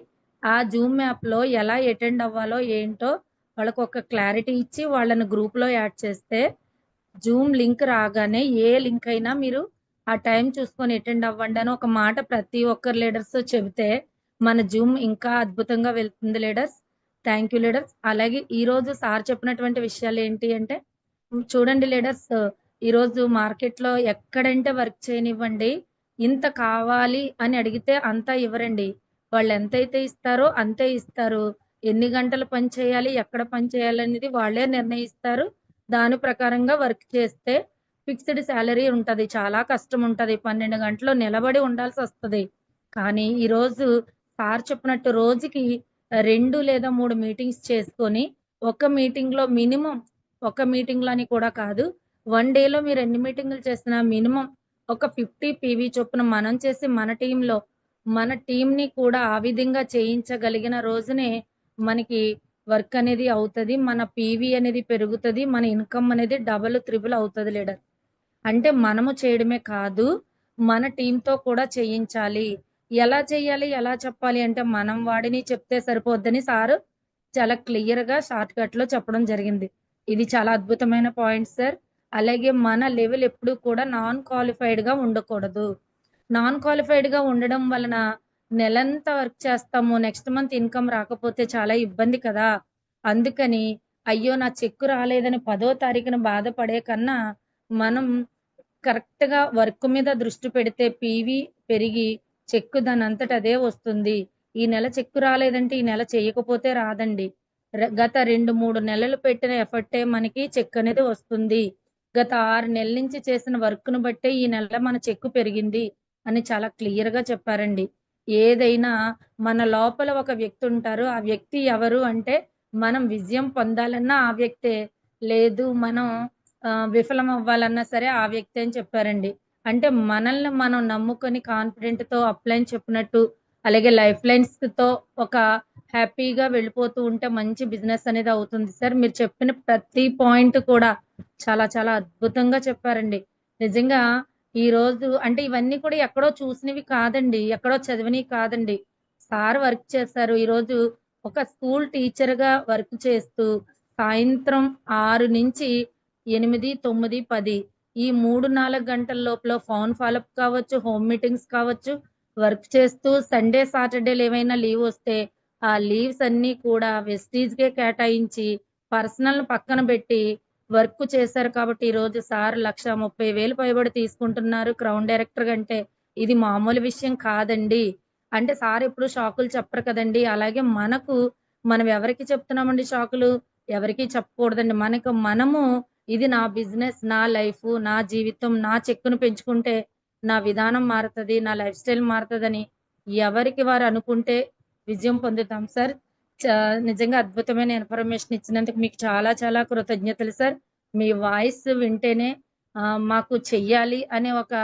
ఆ జూమ్ యాప్లో ఎలా అటెండ్ అవ్వాలో ఏంటో వాళ్ళకు ఒక క్లారిటీ ఇచ్చి వాళ్ళని గ్రూప్లో యాడ్ చేస్తే జూమ్ లింక్ రాగానే ఏ లింక్ అయినా మీరు ఆ టైం చూసుకొని అటెండ్ అవ్వండి అని ఒక మాట ప్రతి ఒక్కరు లీడర్స్ చెబితే మన జూమ్ ఇంకా అద్భుతంగా వెళ్తుంది లీడర్స్. Thank you leaders. అలాగే ఈరోజు సార్ చెప్పినటువంటి విషయాలు ఏంటి అంటే చూడండి లీడర్స్, ఈరోజు మార్కెట్లో ఎక్కడంటే వర్క్ చేయనివ్వండి, ఇంత కావాలి అని అడిగితే అంతా ఇవ్వరండి. వాళ్ళు ఎంతైతే ఇస్తారో అంతే ఇస్తారు. ఎన్ని గంటలు పని చేయాలి, ఎక్కడ పని చేయాలి అనేది వాళ్ళే నిర్ణయిస్తారు. దాని ప్రకారంగా వర్క్ చేస్తే ఫిక్స్డ్ శాలరీ ఉంటుంది. చాలా కష్టం ఉంటుంది. 12 గంటలు నిలబడి ఉండాల్సి వస్తుంది. కానీ ఈరోజు సార్ చెప్పినట్టు రోజుకి 2 లేదా 3 మీటింగ్స్ చేసుకొని ఒక మీటింగ్లో మినిమం ఒక మీటింగ్లో అని కూడా కాదు 1 డేలో మీరు ఎన్ని మీటింగులు చేసినా మినిమం ఒక 50 పీవీ చొప్పున మనం చేసి మన టీంని కూడా ఆ విధంగా చేయించగలిగిన రోజునే మనకి వర్క్ అనేది అవుతుంది. మన పీవీ అనేది పెరుగుతుంది. మన ఇన్కమ్ అనేది డబుల్ త్రిబుల్ అవుతుంది లీడర్. అంటే మనము చేయడమే కాదు మన టీంతో కూడా చేయించాలి. ఎలా చేయాలి, ఎలా చెప్పాలి అంటే మనం వాడిని చెప్తే సరిపోద్దని సారు చాలా క్లియర్గా షార్ట్ కట్లో చెప్పడం జరిగింది. ఇది చాలా అద్భుతమైన పాయింట్ సార్. అలాగే మన లెవెల్ ఎప్పుడు కూడా నాన్ క్వాలిఫైడ్గా ఉండకూడదు. నాన్ క్వాలిఫైడ్గా ఉండడం వలన నెలంతా వర్క్ చేస్తాము, నెక్స్ట్ మంత్ ఇన్కమ్ రాకపోతే చాలా ఇబ్బంది కదా. అందుకని అయ్యో నా చెక్కు రాలేదని 10వ తారీఖున బాధపడే కన్నా మనం కరెక్ట్గా వర్క్ మీద దృష్టి పెడితే పీవీ పెరిగి చెక్కు దాని అంతట అదే వస్తుంది. ఈ నెల చెక్కు రాలేదంటే ఈ నెల చేయకపోతే రాదండి. గత 2-3 నెలలు పెట్టిన ఎఫర్టే మనకి చెక్ అనేది వస్తుంది. గత 6 నెలల నుంచి చేసిన వర్క్ను బట్టే ఈ నెల మన చెక్కు పెరిగింది అని చాలా క్లియర్గా చెప్పారండి. ఏదైనా మన లోపల ఒక వ్యక్తి ఉంటారు. ఆ వ్యక్తి ఎవరు అంటే మనం విజయం పొందాలన్నా ఆ వ్యక్తే, లేదు మనం విఫలం అవ్వాలన్నా సరే ఆ వ్యక్తి అని చెప్పారండి. అంటే మనల్ని మనం నమ్ముకొని కాన్ఫిడెంట్తో అప్లైన్ చెప్పినట్టు అలాగే లైఫ్ లైన్స్తో ఒక హ్యాపీగా వెళ్ళిపోతూ ఉంటే మంచి బిజినెస్ అనేది అవుతుంది సార్. మీరు చెప్పిన ప్రతి పాయింట్ కూడా చాలా చాలా అద్భుతంగా చెప్పారండి. నిజంగా ఈ రోజు అంటే ఇవన్నీ కూడా ఎక్కడో చూసినవి కాదండి, ఎక్కడో చదివినవి కాదండి. సార్ వర్క్ చేశారు. ఈరోజు ఒక స్కూల్ టీచర్గా వర్క్ చేస్తూ సాయంత్రం 6 నుంచి 8, 9, 10 ఈ 3-4 గంటల లోపల ఫోన్ ఫాలోఅప్ కావచ్చు, హోమ్ మీటింగ్స్ కావచ్చు, వర్క్ చేస్తూ సండే సాటర్డేలు ఏమైనా లీవ్ వస్తే ఆ లీవ్స్ అన్నీ కూడా వెస్టీజ్కే కేటాయించి పర్సనల్ పక్కన పెట్టి వర్క్ చేశారు. కాబట్టి ఈరోజు సార్ 1,30,000 పైబడి తీసుకుంటున్నారు క్రౌన్ డైరెక్టర్ కంటే. ఇది మామూలు విషయం కాదండి. అంటే సార్ ఎప్పుడు షాకులు చెప్పరు కదండి. అలాగే మనం ఎవరికి చెప్తున్నామండి షాకులు? ఎవరికీ చెప్పకూడదండి. మనము ఇది నా బిజినెస్, నా లైఫ్, నా జీవితం, నా చెక్కును పెంచుకుంటే నా విధానం మారుతది, నా లైఫ్ స్టైల్ మారుతదని ఎవరికి వారు అనుకుంటే విజయం పొందుతాం సార్. నిజంగా అద్భుతమైన ఇన్ఫర్మేషన్ ఇచ్చినందుకు మీకు చాలా చాలా కృతజ్ఞతలు సార్. మీ వాయిస్ వింటేనే మాకు చెయ్యాలి అనే ఒక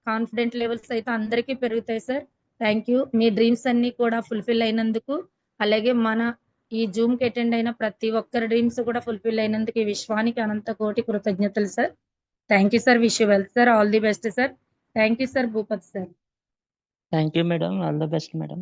కాన్ఫిడెంట్ లెవెల్స్ అయితే అందరికీ పెరుగుతాయి sir. Thank you. Me dreams అన్ని కూడా ఫుల్ఫిల్ అయినందుకు, అలాగే మన ఈ జూమ్ కి అటెండ్ అయిన ప్రతి ఒక్కరి డ్రీమ్స్ కూడా ఫుల్ఫిల్ అయినందుకు ఈ విశ్వానికి అనంత కోటి కృతజ్ఞతలు sir. Thank you sir. Wish you well sir. All the best sir. Thank you sir. Bhupathi sir. Thank you madam. All the best madam.